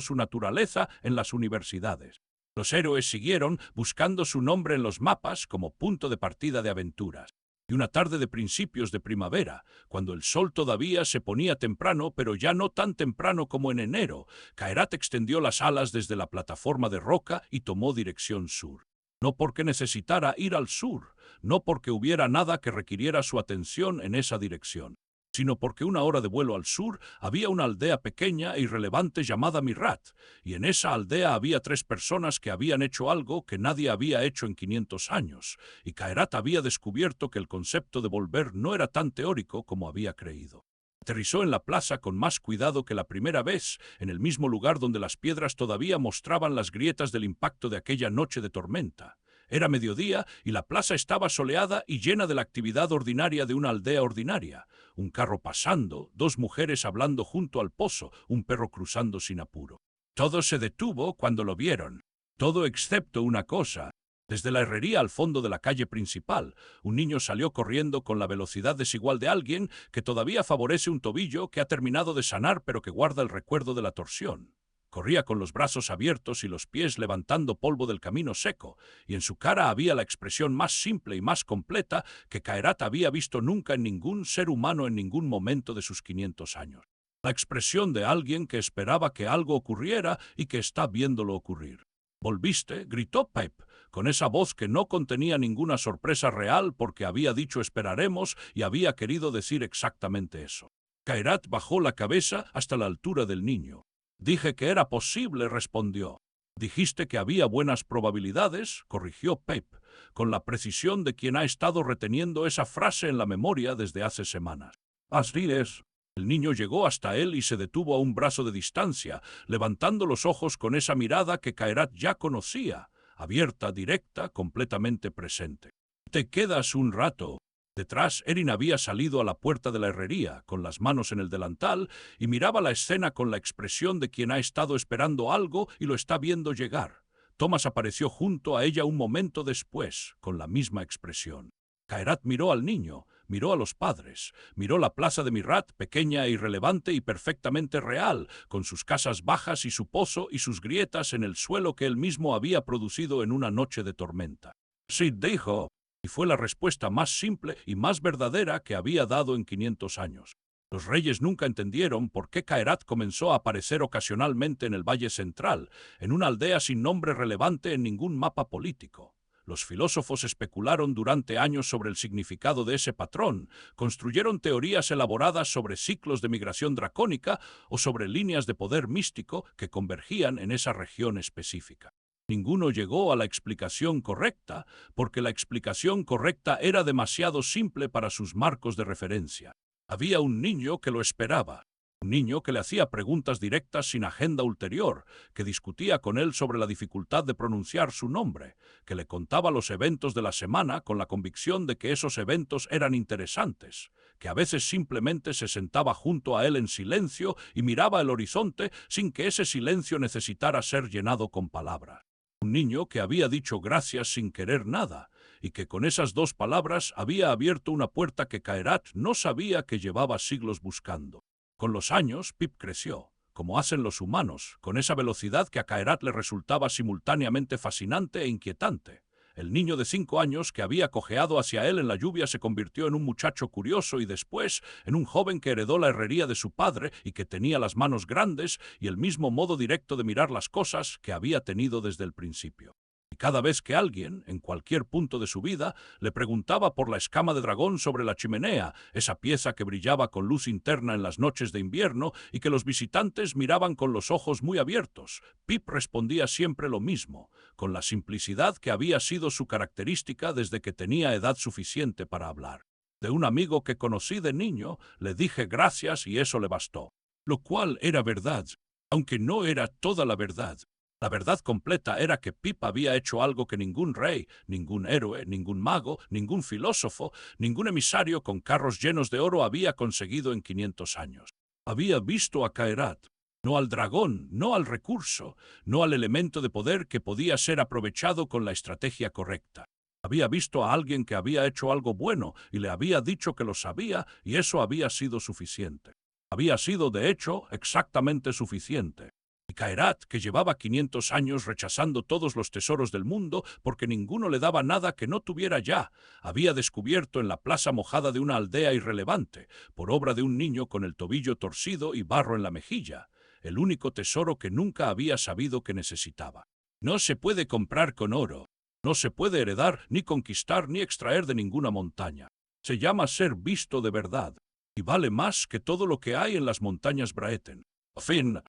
su naturaleza en las universidades. Los héroes siguieron buscando su nombre en los mapas como punto de partida de aventuras. Y una tarde de principios de primavera, cuando el sol todavía se ponía temprano, pero ya no tan temprano como en enero, Caherat extendió las alas desde la plataforma de roca y tomó dirección sur. No porque necesitara ir al sur, no porque hubiera nada que requiriera su atención en esa dirección, sino porque una hora de vuelo al sur había una aldea pequeña e irrelevante llamada Mirat, y en esa aldea había 3 personas que habían hecho algo que nadie había hecho en 500 años, y Caherat había descubierto que el concepto de volver no era tan teórico como había creído. Aterrizó en la plaza con más cuidado que la primera vez, en el mismo lugar donde las piedras todavía mostraban las grietas del impacto de aquella noche de tormenta. Era mediodía y la plaza estaba soleada y llena de la actividad ordinaria de una aldea ordinaria. Un carro pasando, 2 mujeres hablando junto al pozo, un perro cruzando sin apuro. Todo se detuvo cuando lo vieron. Todo excepto una cosa. Desde la herrería al fondo de la calle principal, un niño salió corriendo con la velocidad desigual de alguien que todavía favorece un tobillo que ha terminado de sanar pero que guarda el recuerdo de la torsión. Corría con los brazos abiertos y los pies levantando polvo del camino seco, y en su cara había la expresión más simple y más completa que Caherat había visto nunca en ningún ser humano en ningún momento de sus 500 años. La expresión de alguien que esperaba que algo ocurriera y que está viéndolo ocurrir. «¿Volviste?», gritó Pep, con esa voz que no contenía ninguna sorpresa real porque había dicho esperaremos y había querido decir exactamente eso. Caherat bajó la cabeza hasta la altura del niño. «Dije que era posible», respondió. «Dijiste que había buenas probabilidades», corrigió Pep, con la precisión de quien ha estado reteniendo esa frase en la memoria desde hace semanas. «Así es». El niño llegó hasta él y se detuvo a un brazo de distancia, levantando los ojos con esa mirada que Caherat ya conocía, abierta, directa, completamente presente. «¿Te quedas un rato?» Detrás, Erin había salido a la puerta de la herrería, con las manos en el delantal, y miraba la escena con la expresión de quien ha estado esperando algo y lo está viendo llegar. Thomas apareció junto a ella un momento después, con la misma expresión. Caherat miró al niño, miró a los padres, miró la plaza de Mirat, pequeña e irrelevante y perfectamente real, con sus casas bajas y su pozo y sus grietas en el suelo que él mismo había producido en una noche de tormenta. «Sí», dijo, y fue la respuesta más simple y más verdadera que había dado en 500 años. Los reyes nunca entendieron por qué Caherat comenzó a aparecer ocasionalmente en el Valle Central, en una aldea sin nombre relevante en ningún mapa político. Los filósofos especularon durante años sobre el significado de ese patrón, construyeron teorías elaboradas sobre ciclos de migración dracónica o sobre líneas de poder místico que convergían en esa región específica. Ninguno llegó a la explicación correcta, porque la explicación correcta era demasiado simple para sus marcos de referencia. Había un niño que lo esperaba. Un niño que le hacía preguntas directas sin agenda ulterior, que discutía con él sobre la dificultad de pronunciar su nombre, que le contaba los eventos de la semana con la convicción de que esos eventos eran interesantes, que a veces simplemente se sentaba junto a él en silencio y miraba el horizonte sin que ese silencio necesitara ser llenado con palabras. Un niño que había dicho gracias sin querer nada, y que con esas 2 palabras había abierto una puerta que Caherat no sabía que llevaba siglos buscando. Con los años, Pip creció, como hacen los humanos, con esa velocidad que a Caherat le resultaba simultáneamente fascinante e inquietante. El niño de 5 años que había cojeado hacia él en la lluvia se convirtió en un muchacho curioso y después en un joven que heredó la herrería de su padre y que tenía las manos grandes y el mismo modo directo de mirar las cosas que había tenido desde el principio. Y cada vez que alguien, en cualquier punto de su vida, le preguntaba por la escama de dragón sobre la chimenea, esa pieza que brillaba con luz interna en las noches de invierno y que los visitantes miraban con los ojos muy abiertos, Pip respondía siempre lo mismo, con la simplicidad que había sido su característica desde que tenía edad suficiente para hablar. De un amigo que conocí de niño, le dije gracias y eso le bastó. Lo cual era verdad, aunque no era toda la verdad. La verdad completa era que Pip había hecho algo que ningún rey, ningún héroe, ningún mago, ningún filósofo, ningún emisario con carros llenos de oro había conseguido en 500 años. Había visto a Caherat, no al dragón, no al recurso, no al elemento de poder que podía ser aprovechado con la estrategia correcta. Había visto a alguien que había hecho algo bueno y le había dicho que lo sabía y eso había sido suficiente. Había sido, de hecho, exactamente suficiente. Y Caerat, que llevaba 500 años rechazando todos los tesoros del mundo porque ninguno le daba nada que no tuviera ya, había descubierto en la plaza mojada de una aldea irrelevante, por obra de un niño con el tobillo torcido y barro en la mejilla, el único tesoro que nunca había sabido que necesitaba. No se puede comprar con oro. No se puede heredar, ni conquistar, ni extraer de ninguna montaña. Se llama ser visto de verdad, y vale más que todo lo que hay en las montañas Braeten. Fin.